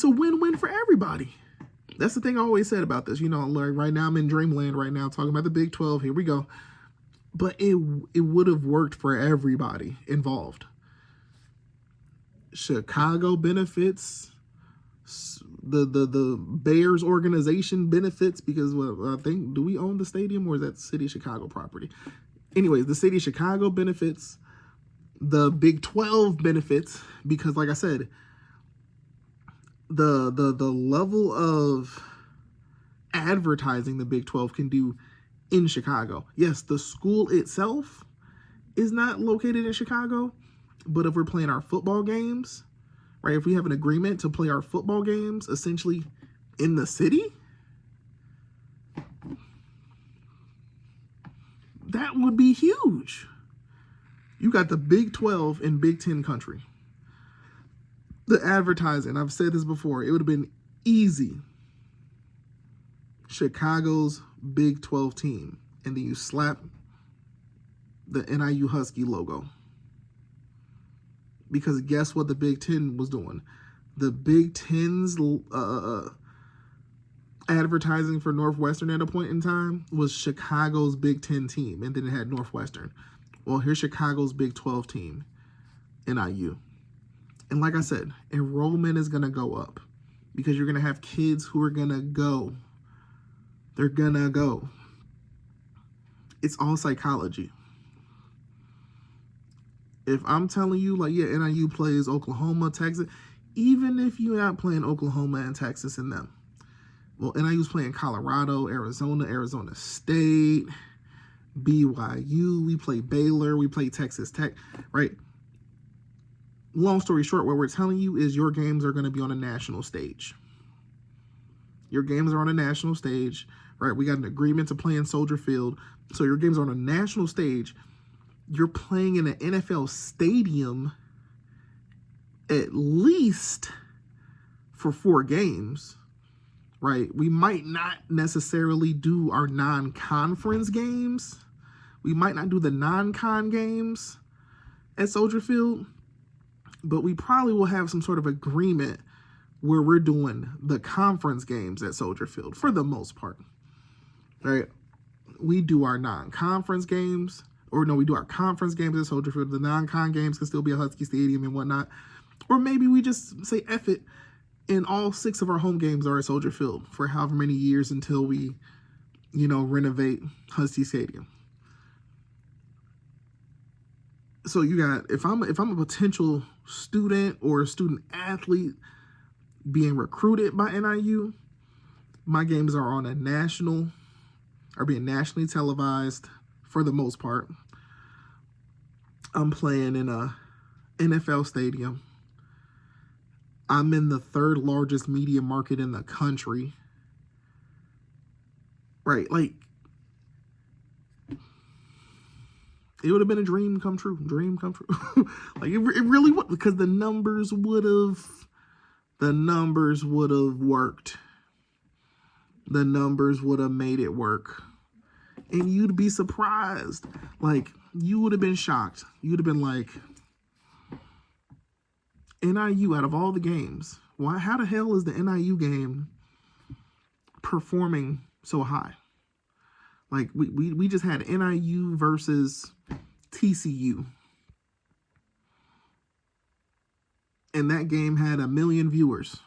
a win-win for everybody. That's the thing I always said about this. Like right now I'm in dreamland right now talking about the Big 12. Here we go. But it would have worked for everybody involved. Chicago benefits. The Bears organization benefits because I think, do we own the stadium or is that City of Chicago property? Anyways, the City of Chicago benefits. The Big 12 benefits because, like I said, the level of advertising the Big 12 can do in Chicago. Yes, the school itself is not located in Chicago, but if we're playing our football games, right, if we have an agreement to play our football games essentially in the city, that would be huge. You got the Big 12 and Big 10 country. The advertising, I've said this before, it would have been easy. Chicago's Big 12 team. And then you slap the NIU Husky logo. Because guess what the Big 10 was doing? The Big 10's advertising for Northwestern at a point in time was Chicago's Big 10 team. And then it had Northwestern. Well, here's Chicago's Big 12 team, NIU. And like I said, enrollment is going to go up because you're going to have kids who are going to go. They're going to go. It's all psychology. If I'm telling you, like, yeah, NIU plays Oklahoma, Texas, even if you're not playing Oklahoma and Texas in them, Well, NIU's playing Colorado, Arizona State, BYU. We play Baylor. We play Texas Tech, right? Long story short, what we're telling you is your games are going to be on a national stage. Your games are on a national stage, right? We got an agreement to play in Soldier Field. So your games are on a national stage. You're playing in an NFL stadium at least for 4 games, right? We might not necessarily do our non-conference games. We might not do the non-con games at Soldier Field, but we probably will have some sort of agreement where we're doing the conference games at Soldier Field for the most part, right? We do our non-conference games, or no, we do our conference games at Soldier Field. The non-con games can still be at Husky Stadium and whatnot. Or maybe we just say F it, and all 6 of our home games are at Soldier Field for however many years until we, renovate Husky Stadium. So you got, if I'm a potential student or a student athlete being recruited by NIU, my games are on are being nationally televised for the most part. I'm playing in a NFL stadium. I'm in the 3rd largest media market in the country. Right, like, it would have been a dream come true. Like, it really would, because the numbers would have worked. The numbers would have made it work. And you'd be surprised. Like, you would have been shocked. You'd have been like, NIU, out of all the games, how the hell is the NIU game performing so high? Like, we just had NIU versus TCU. And that game had 1 million viewers.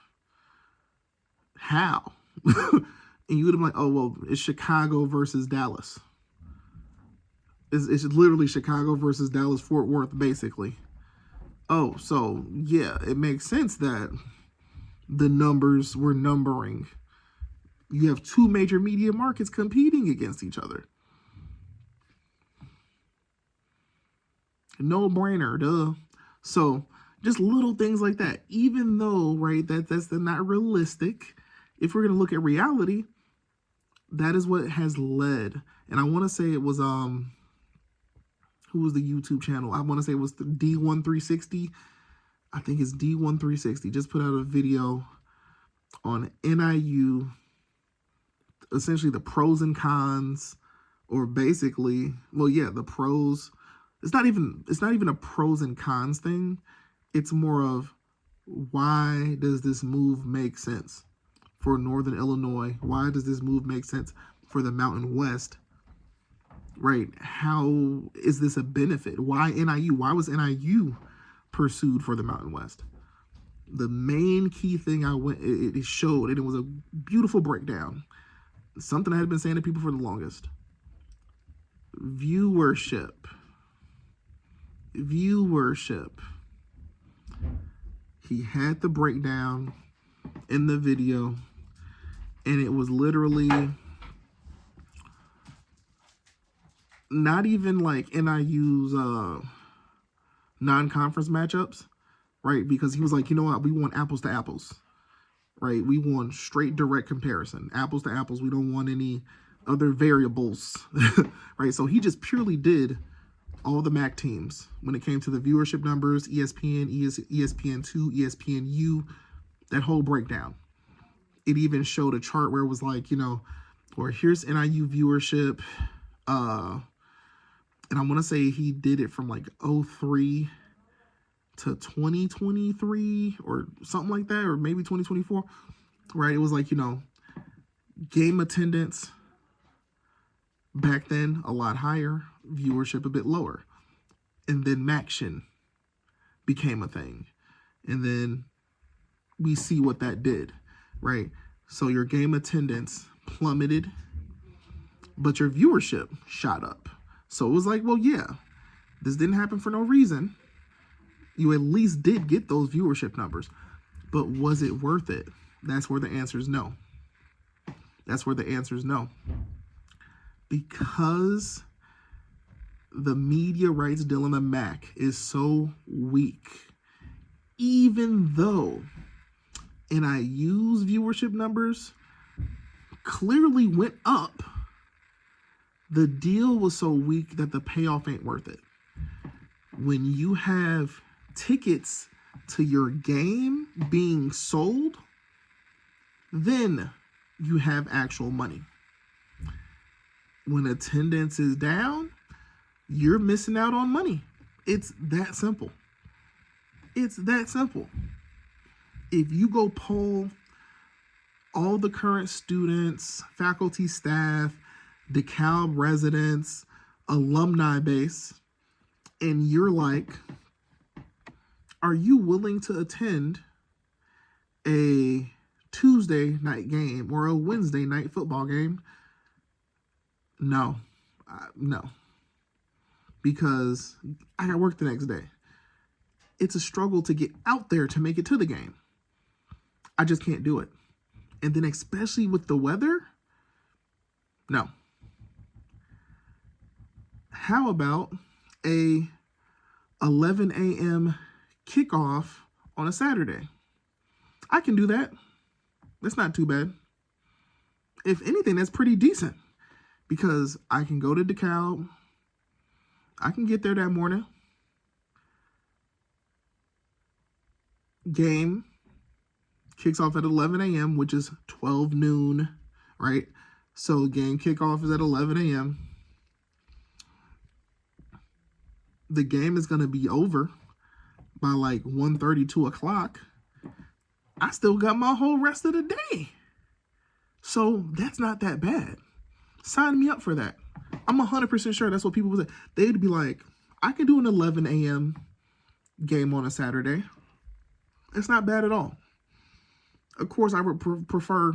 How? And you would have been like, oh, well, it's Chicago versus Dallas. It's literally Chicago versus Dallas, Fort Worth, basically. Oh, so, yeah, it makes sense that the numbers were numbering. You have 2 major media markets competing against each other. No brainer, duh. So, just little things like that. Even though, right, that's not realistic. If we're going to look at reality, that is what has led. And I want to say it was, who was the YouTube channel? I want to say it was the D1360. I think it's D1360. Just put out a video on NIU, essentially the pros and cons, or basically, well, yeah, the pros. It's not even a pros and cons thing. It's more of, why does this move make sense for Northern Illinois? Why does this move make sense for the Mountain West? Right? How is this a benefit? Why NIU? Why was NIU pursued for the Mountain West? The main key thing it showed, and it was a beautiful breakdown. Something I had been saying to people for the longest. Viewership. He had the breakdown in the video, and it was literally not even like NIU's non-conference matchups, right? Because he was like, you know what, we want apples to apples, right? We want straight direct comparison, apples to apples. We don't want any other variables, right? So he just purely did all the MAC teams when it came to the viewership numbers, ESPN, ESPN2, ESPNU, that whole breakdown. It even showed a chart where it was like, or here's NIU viewership, and I want to say he did it from like 03 to 2023 or something like that, or maybe 2024, right? It was like, game attendance back then a lot higher, viewership a bit lower. And then Maction became a thing. And then we see what that did, right? So your game attendance plummeted, but your viewership shot up. So it was like, well, yeah, this didn't happen for no reason. You at least did get those viewership numbers, but was it worth it? That's where the answer is no. That's where the answer is no. Because the media rights deal in the MAC is so weak, even though NIU's viewership numbers clearly went up, the deal was so weak that the payoff ain't worth it. When you have tickets to your game being sold, then you have actual money. When attendance is down, you're missing out on money. It's that simple. It's that simple. If you go poll all the current students, faculty, staff, DeKalb residents, alumni base, and you're like, are you willing to attend a Tuesday night game or a Wednesday night football game? No. No. Because I got work the next day. It's a struggle to get out there to make it to the game. I just can't do it. And then especially with the weather, no. How about a 11 a.m. kickoff on a Saturday? I can do that. That's not too bad. If anything, that's pretty decent because I can go to DeKalb. I can get there that morning. Game kicks off at 11 a.m., which is 12 noon, right? So game kickoff is at 11 a.m. The game is going to be over by like 1:30, 2 o'clock. I still got my whole rest of the day. So that's not that bad. Sign me up for that. I'm 100% sure that's what people would say. They'd be like, I can do an 11 a.m. game on a Saturday. It's not bad at all. Of course, I would prefer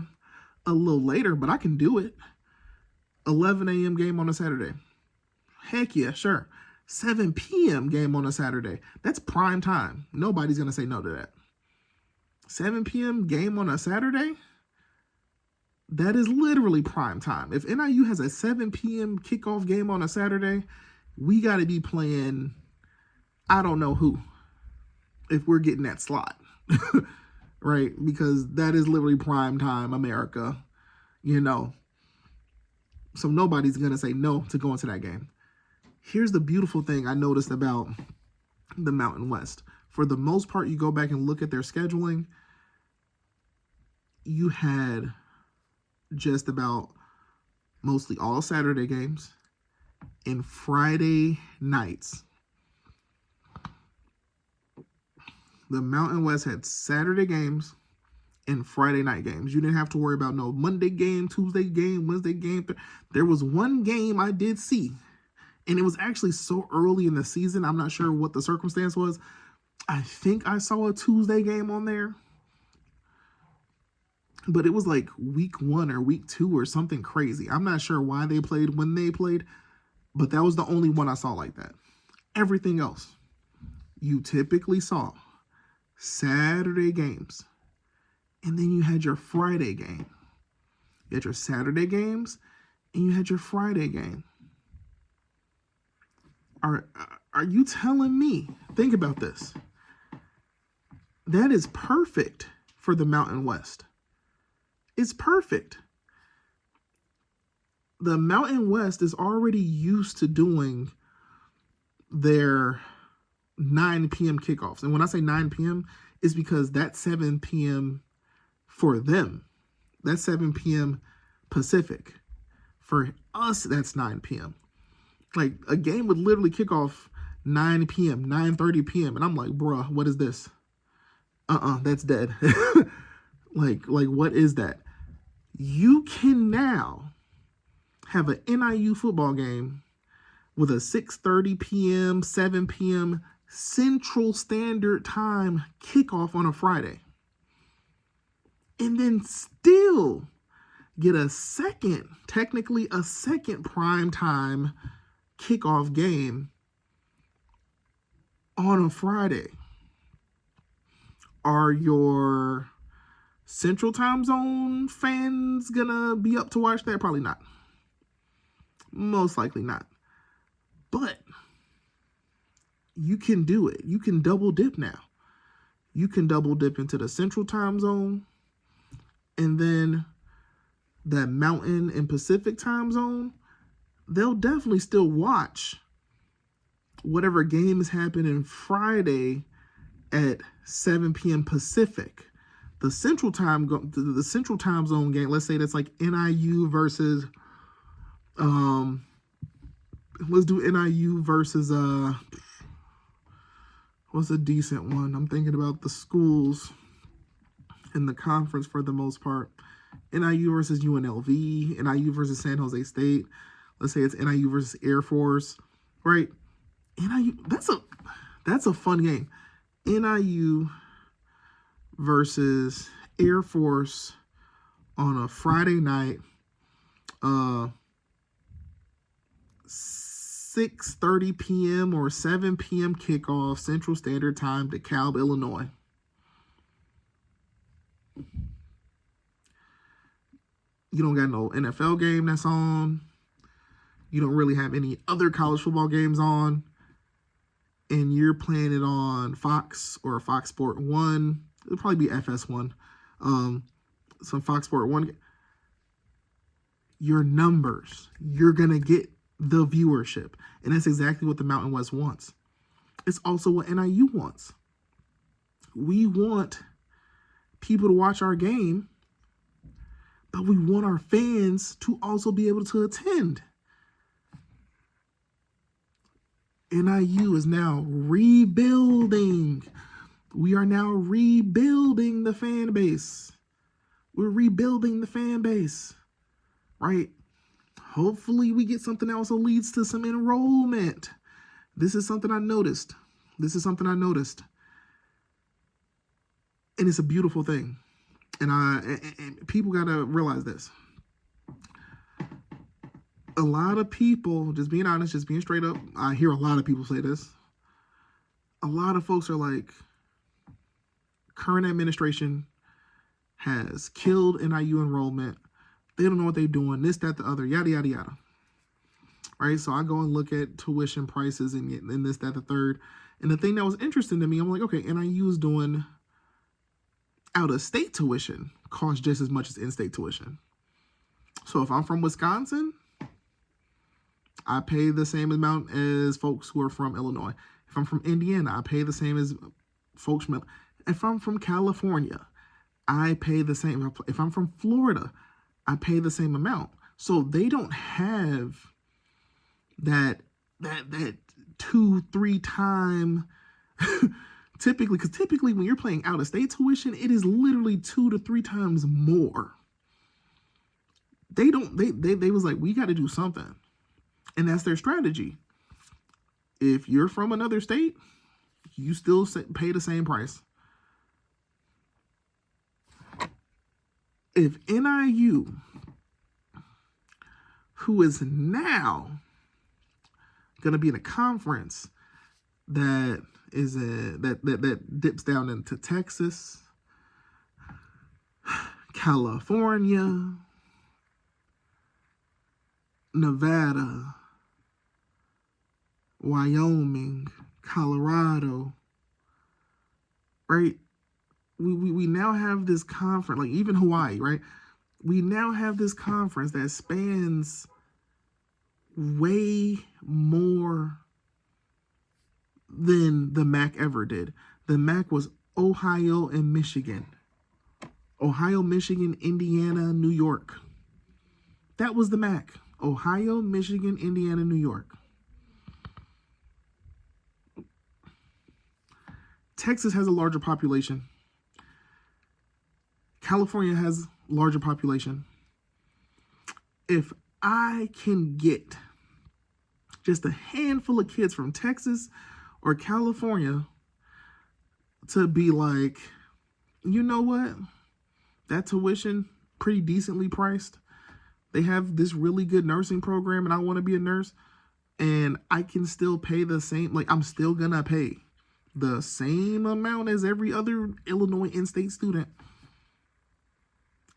a little later, but I can do it. 11 a.m. game on a Saturday. Heck yeah, sure. 7 p.m. game on a Saturday. That's prime time. Nobody's going to say no to that. 7 p.m. game on a Saturday? That is literally prime time. If NIU has a 7 p.m. kickoff game on a Saturday, we got to be playing I don't know who if we're getting that slot, right? Because that is literally prime time America, you know. So nobody's going to say no to going to that game. Here's the beautiful thing I noticed about the Mountain West. For the most part, you go back and look at their scheduling, you had just about mostly all Saturday games and Friday nights. The Mountain West had Saturday games and Friday night games. You didn't have to worry about no Monday game, Tuesday game, Wednesday game. There was one game I did see, and it was actually so early in the season, I'm not sure what the circumstance was. I think I saw a Tuesday game on there, but it was like week 1 or week 2 or something crazy. I'm not sure why they played when they played, but that was the only one I saw like that. Everything else, you typically saw Saturday games, and then you had your Friday game. You had your Saturday games, and you had your Friday game. Are you telling me? Think about this. That is perfect for the Mountain West. It's perfect. The Mountain West is already used to doing their 9 p.m. kickoffs. And when I say 9 p.m., it's because that's 7 p.m. for them. That's 7 p.m. Pacific. For us, that's 9 p.m. Like, a game would literally kick off 9 p.m., 9:30 p.m. And I'm like, bruh, what is this? That's dead. like, what is that? You can now have an NIU football game with a 6:30 p.m., 7 p.m. Central Standard Time kickoff on a Friday. And then still get technically a second prime time kickoff game on a Friday. Are your Central Time Zone fans gonna be up to watch that? Probably not. Most likely not. But you can do it. You can double dip now. You can double dip into the Central Time Zone, and then that Mountain and Pacific Time Zone, they'll definitely still watch whatever game is happening Friday at 7 p.m. Pacific. The Central Time Zone game, let's say that's like NIU versus let's do NIU versus what's a decent one? I'm thinking about the schools in the conference for the most part. NIU versus UNLV, NIU versus San Jose State. Let's say it's NIU versus Air Force, right? NIU, that's a fun game. NIU versus Air Force on a Friday night, 6:30 p.m. or 7 p.m. kickoff Central Standard Time, DeKalb, Illinois. You don't got no NFL game that's on. You don't really have any other college football games on. And you're playing it on Fox or Fox Sport 1. It'll probably be FS1. Some Fox Sport 1. Your numbers. You're going to get the viewership. And that's exactly what the Mountain West wants. It's also what NIU wants. We want people to watch our game, but we want our fans to also be able to attend. NIU is now rebuilding. We are now rebuilding the fan base. We're rebuilding the fan base, right? Hopefully we get something else that leads to some enrollment. This is something I noticed. And it's a beautiful thing. And people got to realize this. A lot of people, just being honest, just being straight up, I hear a lot of people say this. A lot of folks are like, current administration has killed NIU enrollment. They don't know what they're doing, this, that, the other, yada, yada, yada. Right? So I go and look at tuition prices and this, that, the third. And the thing that was interesting to me, I'm like, okay, NIU is doing out-of-state tuition costs just as much as in-state tuition. So if I'm from Wisconsin, I pay the same amount as folks who are from Illinois. If I'm from Indiana, I pay the same as folks from. If I'm from California, I pay the same. If I'm from Florida, I pay the same amount. So they don't have that 2-3 time typically, because typically when you're paying out of state tuition, it is literally 2 to 3 times more. They was like, we got to do something. And that's their strategy. If you're from another state, you still pay the same price. If NIU, who is now going to be in a conference that is that dips down into Texas, California, Nevada, Wyoming, Colorado, right? We now have this conference, like even Hawaii, right? We now have this conference that spans way more than the MAC ever did. The MAC was Ohio and Michigan. Ohio, Michigan, Indiana, New York. That was the MAC. Ohio, Michigan, Indiana, New York. Texas has a larger population. California has larger population. If I can get just a handful of kids from Texas or California to be like, you know what? That tuition, pretty decently priced. They have this really good nursing program and I want to be a nurse. And I can still pay the same, like I'm still going to pay the same amount as every other Illinois in-state student.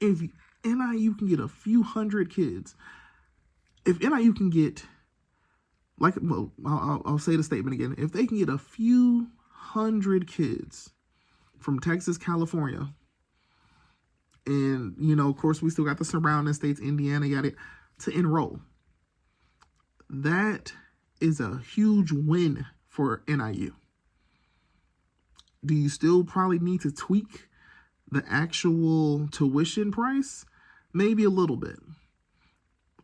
If NIU can get a few hundred kids, if NIU can get, like, well, I'll say the statement again. If they can get a few hundred kids from Texas, California, and, you know, of course, we still got the surrounding states, Indiana, got it, to enroll, that is a huge win for NIU. Do you still probably need to tweak the actual tuition price? Maybe a little bit.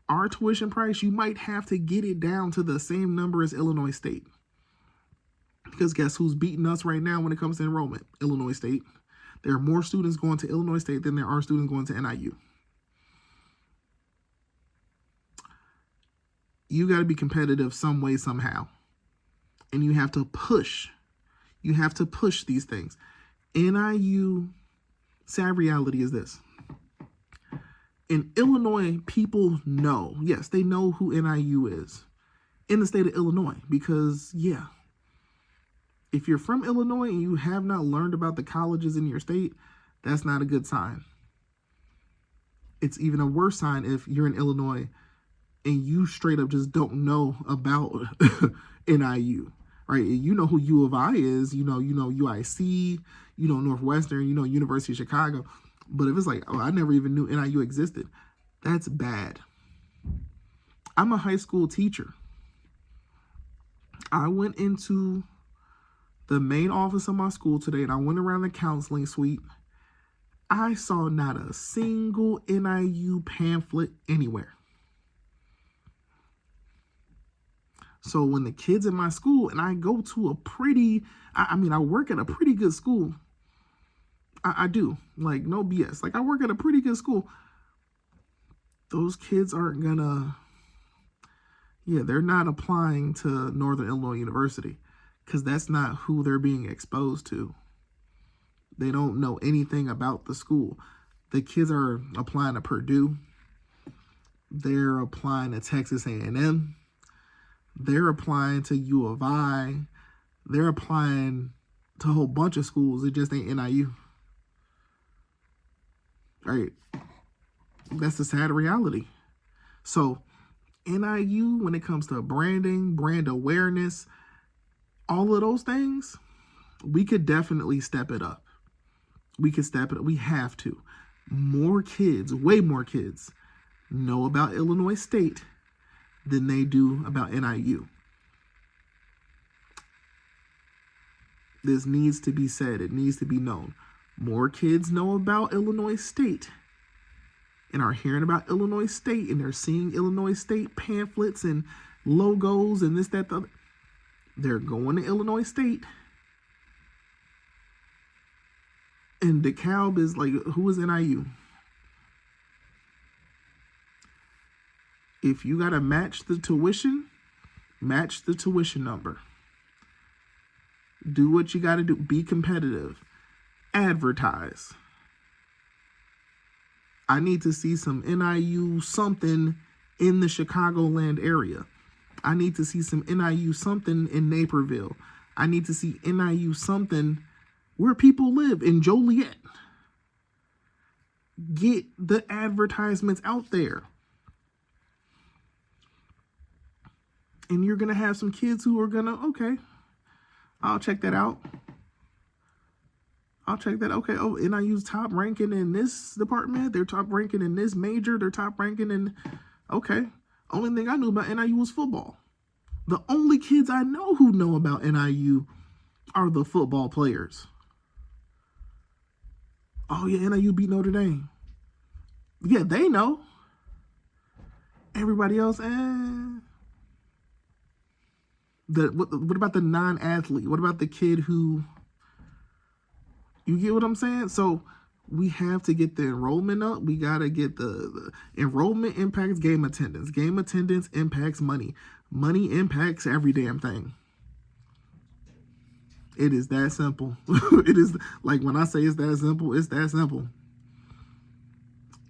Our tuition price, you might have to get it down to the same number as Illinois State. Because guess who's beating us right now when it comes to enrollment? Illinois State. There are more students going to Illinois State than there are students going to NIU. You got to be competitive some way, somehow. And you have to push. You have to push these things. NIU, sad reality is this. In Illinois, people know. Yes, they know who NIU is in the state of Illinois. Because, yeah, if you're from Illinois and you have not learned about the colleges in your state, that's not a good sign. It's even a worse sign if you're in Illinois and you straight up just don't know about NIU, right? You know who U of I is, you know UIC, you know Northwestern, you know University of Chicago. But if it's like, oh, I never even knew NIU existed, that's bad. I'm a high school teacher. I went into the main office of my school today and I went around the counseling suite. I saw not a single NIU pamphlet anywhere. So when the kids in my school, and I go to a pretty, I work at a pretty good school. I do, like, no BS. Like, I work at a pretty good school. Those kids aren't gonna, they're not applying to Northern Illinois University because that's not who they're being exposed to. They don't know anything about the school. The kids are applying to Purdue. They're applying to Texas A&M. They're applying to U of I. They're applying to a whole bunch of schools. It just ain't NIU. Right? That's the sad reality. So NIU, when it comes to branding, brand awareness, all of those things, we could definitely step it up. We could step it up. We have to. More kids, way more kids, know about Illinois State than they do about NIU. This needs to be said. It needs to be known. More kids know about Illinois State and are hearing about Illinois State, and they're seeing Illinois State pamphlets and logos and this, that, the other. They're going to Illinois State. And DeKalb is like, who is NIU? If you got to match the tuition number. Do what you got to do. Be competitive. Advertise. I need to see some NIU something in the Chicagoland area. I need to see some NIU something in Naperville. I need to see NIU something where people live, in Joliet. Get the advertisements out there. And you're going to have some kids who are going to, okay, I'll check that out. Okay, oh, NIU's top ranking in this department. They're top ranking in this major. They're top ranking in, okay. Only thing I knew about NIU was football. The only kids I know who know about NIU are the football players. Oh, yeah, NIU beat Notre Dame. Yeah, they know. Everybody else, What about the non-athlete? What about the kid who... You get what I'm saying? So we have to get the enrollment up. We got to get the enrollment impacts game attendance. Game attendance impacts money. Money impacts every damn thing. It is that simple. It is, like, when I say it's that simple, it's that simple.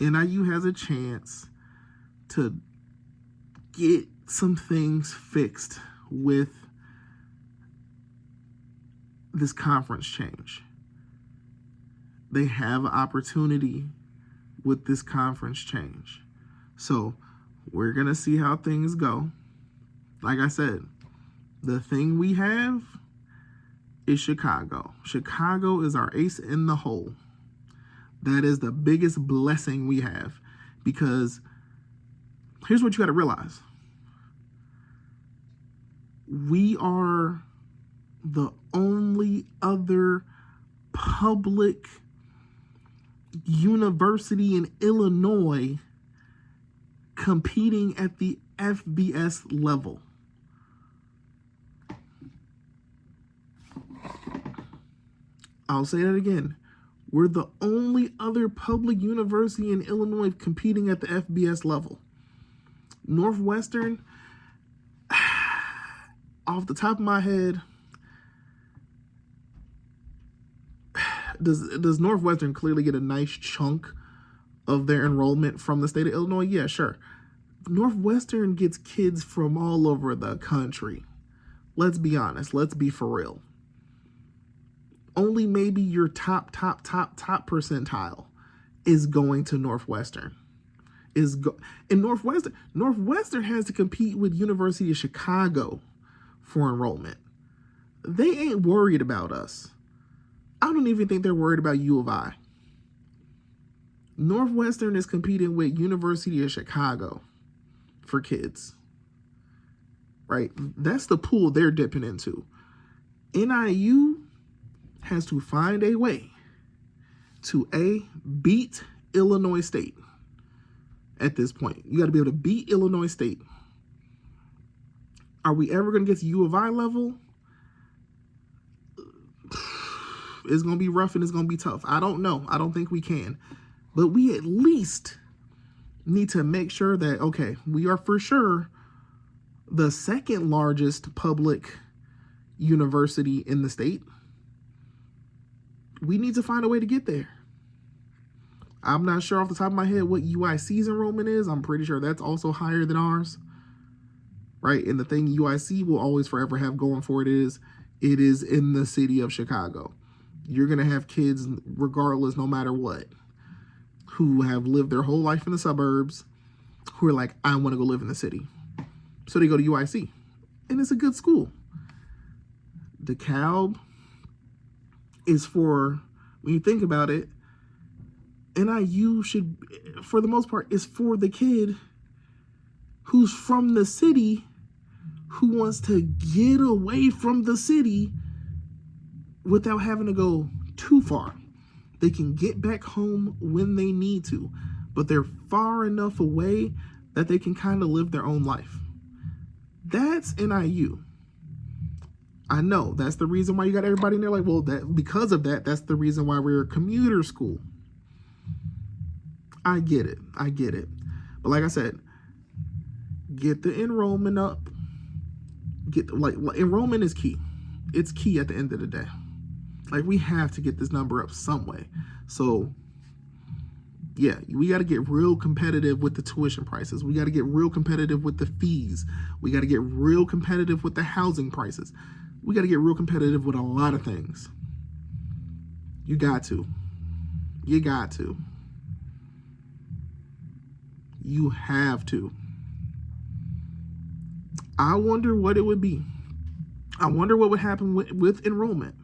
NIU has a chance to get some things fixed with this conference change. They have an opportunity with this conference change. So we're going to see how things go. Like I said, the thing we have is Chicago. Chicago is our ace in the hole. That is the biggest blessing we have, because here's what you got to realize. We are the only other public university in Illinois competing at the FBS level. I'll say that again. We're the only other public university in Illinois competing at the FBS level. Northwestern, off the top of my head, does Northwestern clearly get a nice chunk of their enrollment from the state of Illinois? Yeah, sure. Northwestern gets kids from all over the country. Let's be honest. Let's be for real. Only maybe your top percentile is going to Northwestern. And Northwestern has to compete with University of Chicago for enrollment. They ain't worried about us. I don't even think they're worried about U of I. Northwestern is competing with University of Chicago for kids. Right? That's the pool they're dipping into. NIU has to find a way to beat Illinois State at this point. You got to be able to beat Illinois State. Are we ever going to get to U of I level? It's going to be rough and it's going to be tough. I don't know. I don't think we can. But we at least need to make sure that, okay, we are for sure the second largest public university in the state. We need to find a way to get there. I'm not sure off the top of my head what UIC's enrollment is. I'm pretty sure that's also higher than ours. Right? And the thing UIC will always forever have going for it is in the city of Chicago. You're going to have kids, regardless, no matter what, who have lived their whole life in the suburbs, who are like, I want to go live in the city. So they go to UIC. And it's a good school. DeKalb is for, when you think about it, NIU should, for the most part, is for the kid who's from the city, who wants to get away from the city without having to go too far. They can get back home when they need to, but they're far enough away that they can kind of live their own life. That's NIU. I know that's the reason why you got everybody in there like, well, because of that, that's the reason why we're a commuter school. I get it. But like I said, get the enrollment up. Enrollment is key. It's key at the end of the day. Like, we have to get this number up some way. So, yeah, we got to get real competitive with the tuition prices. We got to get real competitive with the fees. We got to get real competitive with the housing prices. We got to get real competitive with a lot of things. You got to. You have to. I wonder what it would be. I wonder what would happen with enrollment,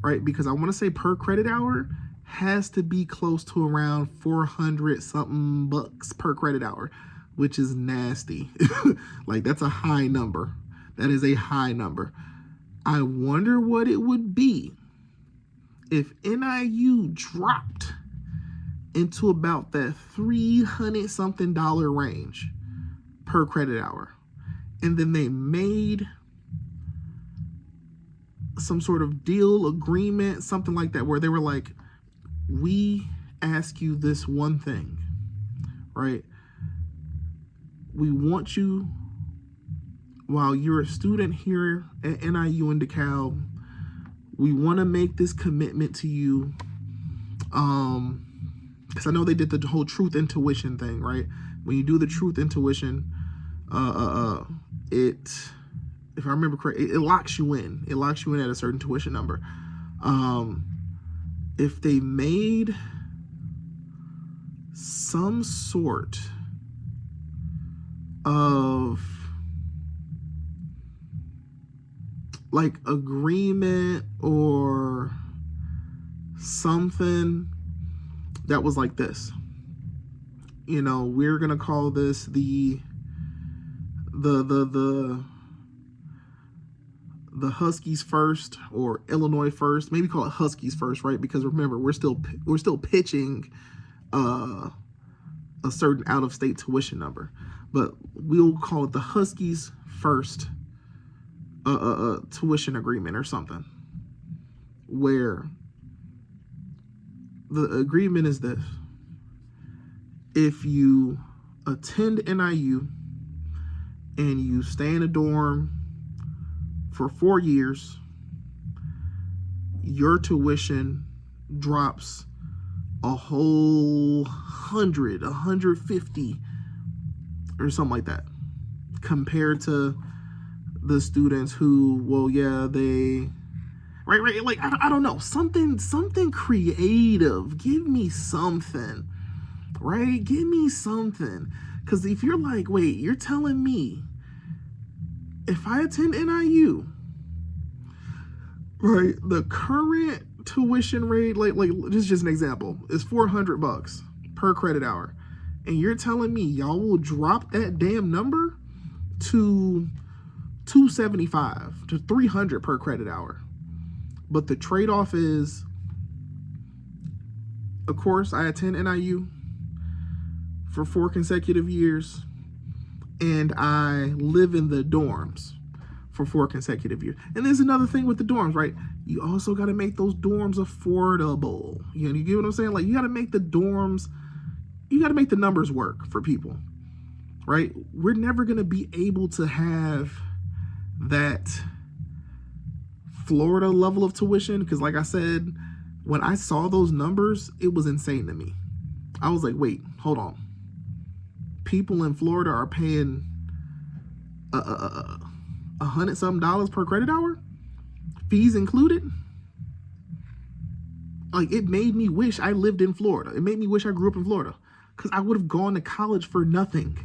right? Because I want to say per credit hour has to be close to around 400 something bucks per credit hour, which is nasty. Like, that's a high number. That is a high number. I wonder what it would be if NIU dropped into about that $300 something range per credit hour. And then they made some sort of deal, agreement, something like that, where they were like, we ask you this one thing, right? We want you, while you're a student here at NIU and DeKalb, we want to make this commitment to you. Because I know they did the whole truth in tuition thing, right? When you do the truth in tuition, it, if I remember correctly, it locks you in. It locks you in at a certain tuition number. If they made some sort of like agreement or something that was like this. You know, we're gonna call this the Huskies first, or Illinois first. Maybe call it Huskies first, right? Because remember, we're still pitching a certain out-of-state tuition number, but we'll call it the Huskies first tuition agreement or something, where the agreement is this: if you attend NIU and you stay in a dorm for 4 years, your tuition drops a whole 150 or something like that, compared to the students who, well, yeah, they, right, like, I don't know, something creative. Give me something, right? Give me something. Because if you're like, wait, you're telling me if I attend NIU, right, the current tuition rate, like this is just an example, is $400 per credit hour, and you're telling me y'all will drop that damn number to $275 to $300 per credit hour. But the trade-off is, of course, I attend NIU for 4 consecutive years, and I live in the dorms for 4 consecutive years. And there's another thing with the dorms, right? You also got to make those dorms affordable. You know, you get what I'm saying? Like, you got to make the dorms, you got to make the numbers work for people, right? We're never going to be able to have that Florida level of tuition, because like I said, when I saw those numbers, it was insane to me. I was like, wait, hold on. People in Florida are paying $100-something per credit hour, fees included. Like, it made me wish I lived in Florida. It made me wish I grew up in Florida, because I would have gone to college for nothing.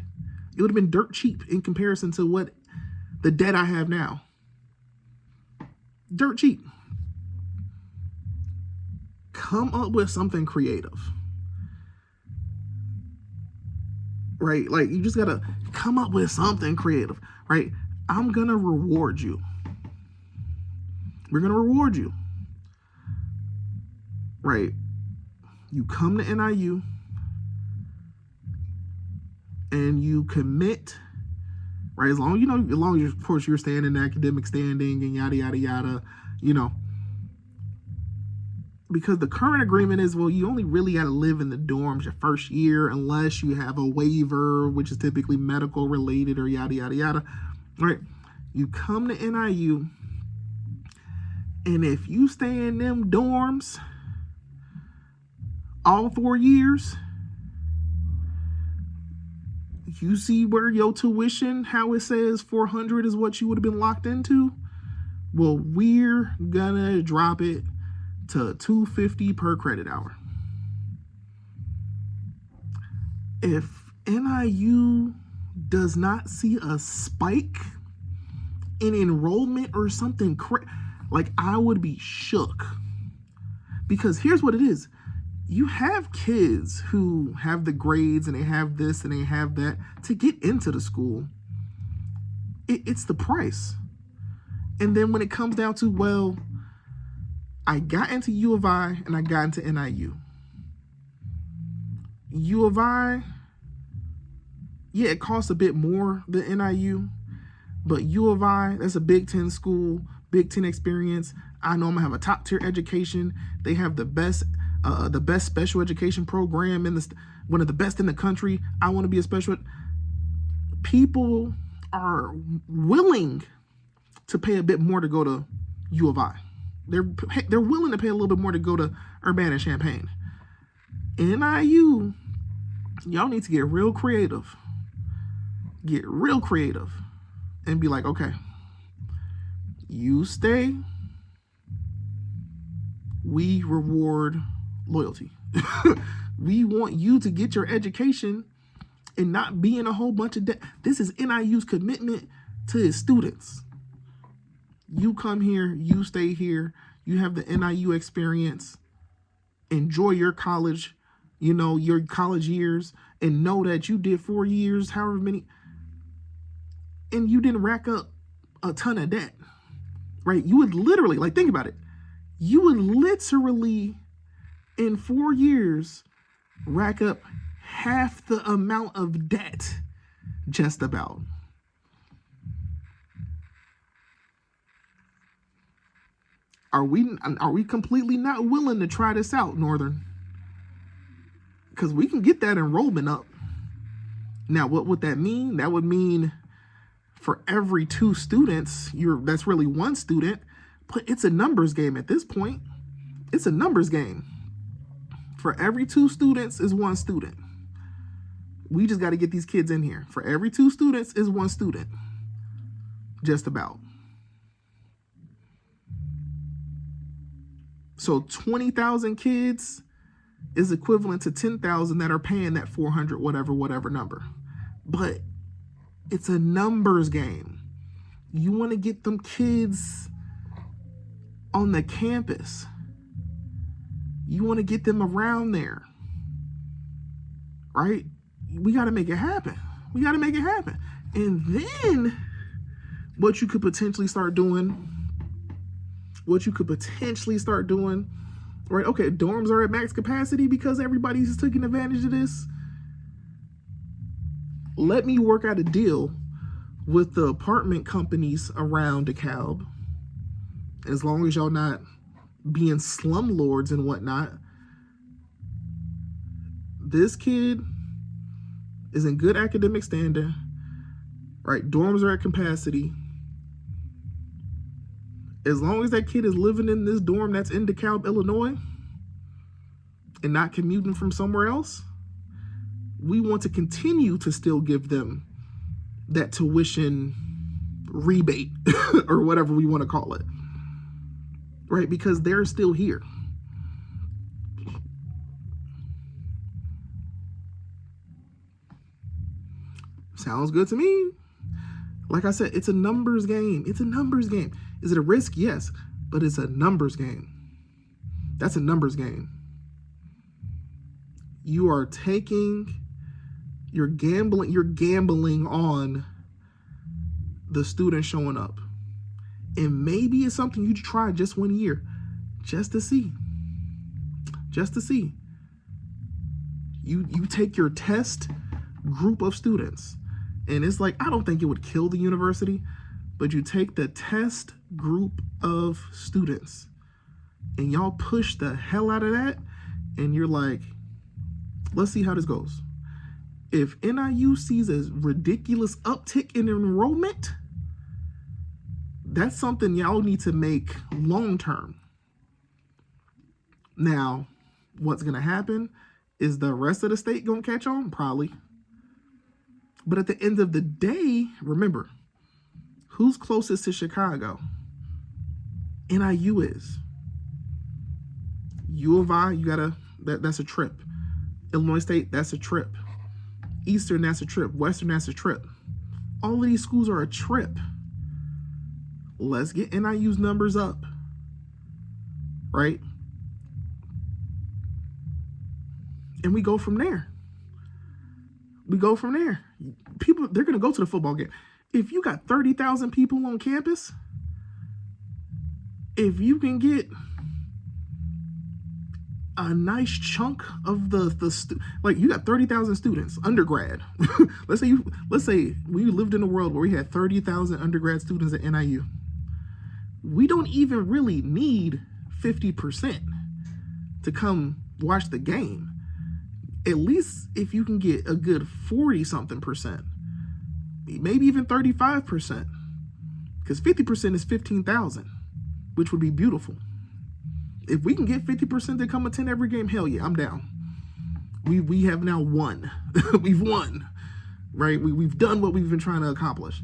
It would have been dirt cheap in comparison to what the debt I have now. Dirt cheap. Come up with something creative. Right? Like, you just gotta come up with something creative, right? I'm gonna reward you. We're gonna reward you. Right? You come to NIU and you commit, right? As long as of course you're staying in academic standing and yada yada yada, you know. Because the current agreement is, well, you only really got to live in the dorms your first year unless you have a waiver, which is typically medical related or yada, yada, yada, right? You come to NIU, and if you stay in them dorms all 4 years, you see where your tuition, how it says $400 is what you would have been locked into? Well, we're gonna drop it to $250 per credit hour. If NIU does not see a spike in enrollment or something, like, I would be shook. Because here's what it is. You have kids who have the grades and they have this and they have that to get into the school. It's the price. And then when it comes down to, well, I got into U of I and I got into NIU. U of I, yeah, it costs a bit more than NIU, but U of I, that's a Big Ten school, Big Ten experience. I know I'm gonna have a top tier education. They have the best special education program one of the best in the country. I want to be a special. People are willing to pay a bit more to go to U of I. They're willing to pay a little bit more to go to Urbana-Champaign. NIU, y'all need to get real creative. Get real creative and be like, okay, you stay, we reward loyalty. We want you to get your education and not be in a whole bunch of debt. This is NIU's commitment to its students. You come here, you stay here, you have the NIU experience, enjoy your college, your college years, and know that you did 4 years, however many, and you didn't rack up a ton of debt, right? You would literally, like, think about it. You would literally, in 4 years, rack up half the amount of debt, just about. Are we completely not willing to try this out, Northern? Because we can get that enrollment up. Now, what would that mean? That would mean for every 2 students, that's really 1 student, but it's a numbers game at this point. It's a numbers game. For every 2 students is 1 student. We just got to get these kids in here. For every 2 students is 1 student. Just about. So 20,000 kids is equivalent to 10,000 that are paying that 400 whatever number. But it's a numbers game. You want to get them kids on the campus. You want to get them around there. Right? We got to make it happen. We got to make it happen. And then what you could potentially start doing, right? Okay, dorms are at max capacity because everybody's taking advantage of this. Let me work out a deal with the apartment companies around DeKalb. As long as y'all not being slumlords and whatnot. This kid is in good academic standing, right? Dorms are at capacity. As long as that kid is living in this dorm that's in DeKalb, Illinois, and not commuting from somewhere else, we want to continue to still give them that tuition rebate or whatever we want to call it, right? Because they're still here. Sounds good to me. Like I said, it's a numbers game. It's a numbers game. Is it a risk? Yes, but it's a numbers game. That's a numbers game. You're gambling on the student showing up. And maybe it's something you try just 1 year, just to see. You take your test group of students, and it's like, I don't think it would kill the university, but you take the test group of students and y'all push the hell out of that, and you're like, let's see how this goes. If NIU sees a ridiculous uptick in enrollment, that's something y'all need to make long term. Now, what's going to happen is the rest of the state going to catch on? Probably. But at the end of the day, remember, who's closest to Chicago? NIU is. U of I, that's a trip. Illinois State, that's a trip. Eastern, that's a trip. Western, that's a trip. All of these schools are a trip. Let's get NIU's numbers up, right? And we go from there. People, they're going to go to the football game. If you got 30,000 people on campus, if you can get a nice chunk of like you got 30,000 students, undergrad. let's say we lived in a world where we had 30,000 undergrad students at NIU. We don't even really need 50% to come watch the game. At least if you can get a good 40-something%, maybe even 35%, because 50% is 15,000, which would be beautiful. If we can get 50% to come attend every game, hell yeah, I'm down. We have now won. We've won, right? We've done what we've been trying to accomplish.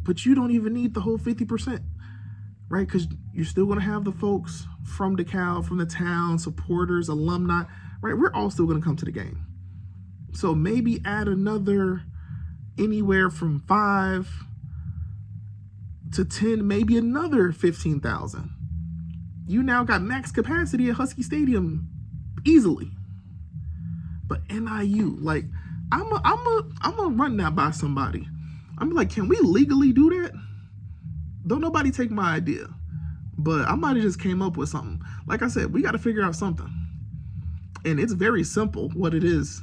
But you don't even need the whole 50%, right? Because you're still going to have the folks from DeKalb, from the town, supporters, alumni, right? We're all still going to come to the game. So maybe add another anywhere from 5 to 10, maybe another 15,000. You now got max capacity at Husky Stadium easily. But NIU, like, I'm a run that by somebody. I'm like, can we legally do that? Don't nobody take my idea. But I might have just came up with something. Like I said, we got to figure out something. And it's very simple what it is.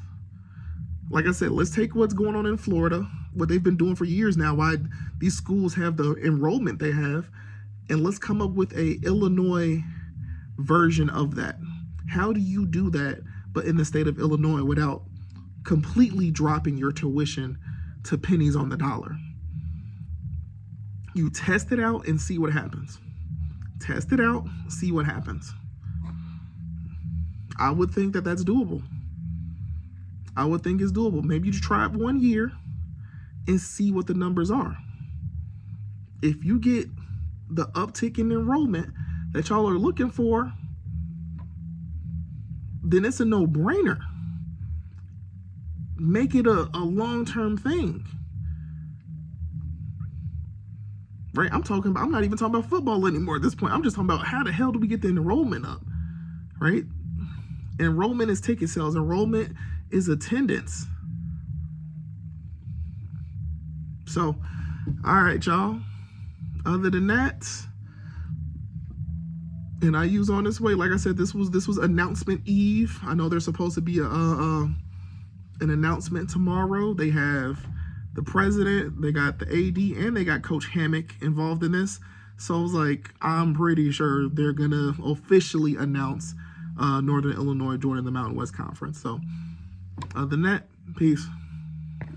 Like I said, let's take what's going on in Florida, what they've been doing for years now, why these schools have the enrollment they have, and let's come up with a Illinois version of that. How do you do that, but in the state of Illinois, without completely dropping your tuition to pennies on the dollar? You test it out and see what happens. Test it out, see what happens. I would think that that's doable. I would think it's doable. Maybe you try it 1 year and see what the numbers are. If you get the uptick in enrollment that y'all are looking for, then it's a no-brainer. Make it a long-term thing. Right? I'm not even talking about football anymore at this point. I'm just talking about how the hell do we get the enrollment up? Right? Enrollment is ticket sales. Enrollment is attendance. So, all right, y'all. Other than that, and NIU's on this way. Like I said, this was announcement eve. I know there's supposed to be an announcement tomorrow. They have the president, they got the AD, and they got Coach Hammock involved in this. So I was like, I'm pretty sure they're gonna officially announce Northern Illinois joining the Mountain West Conference. So other than that, peace.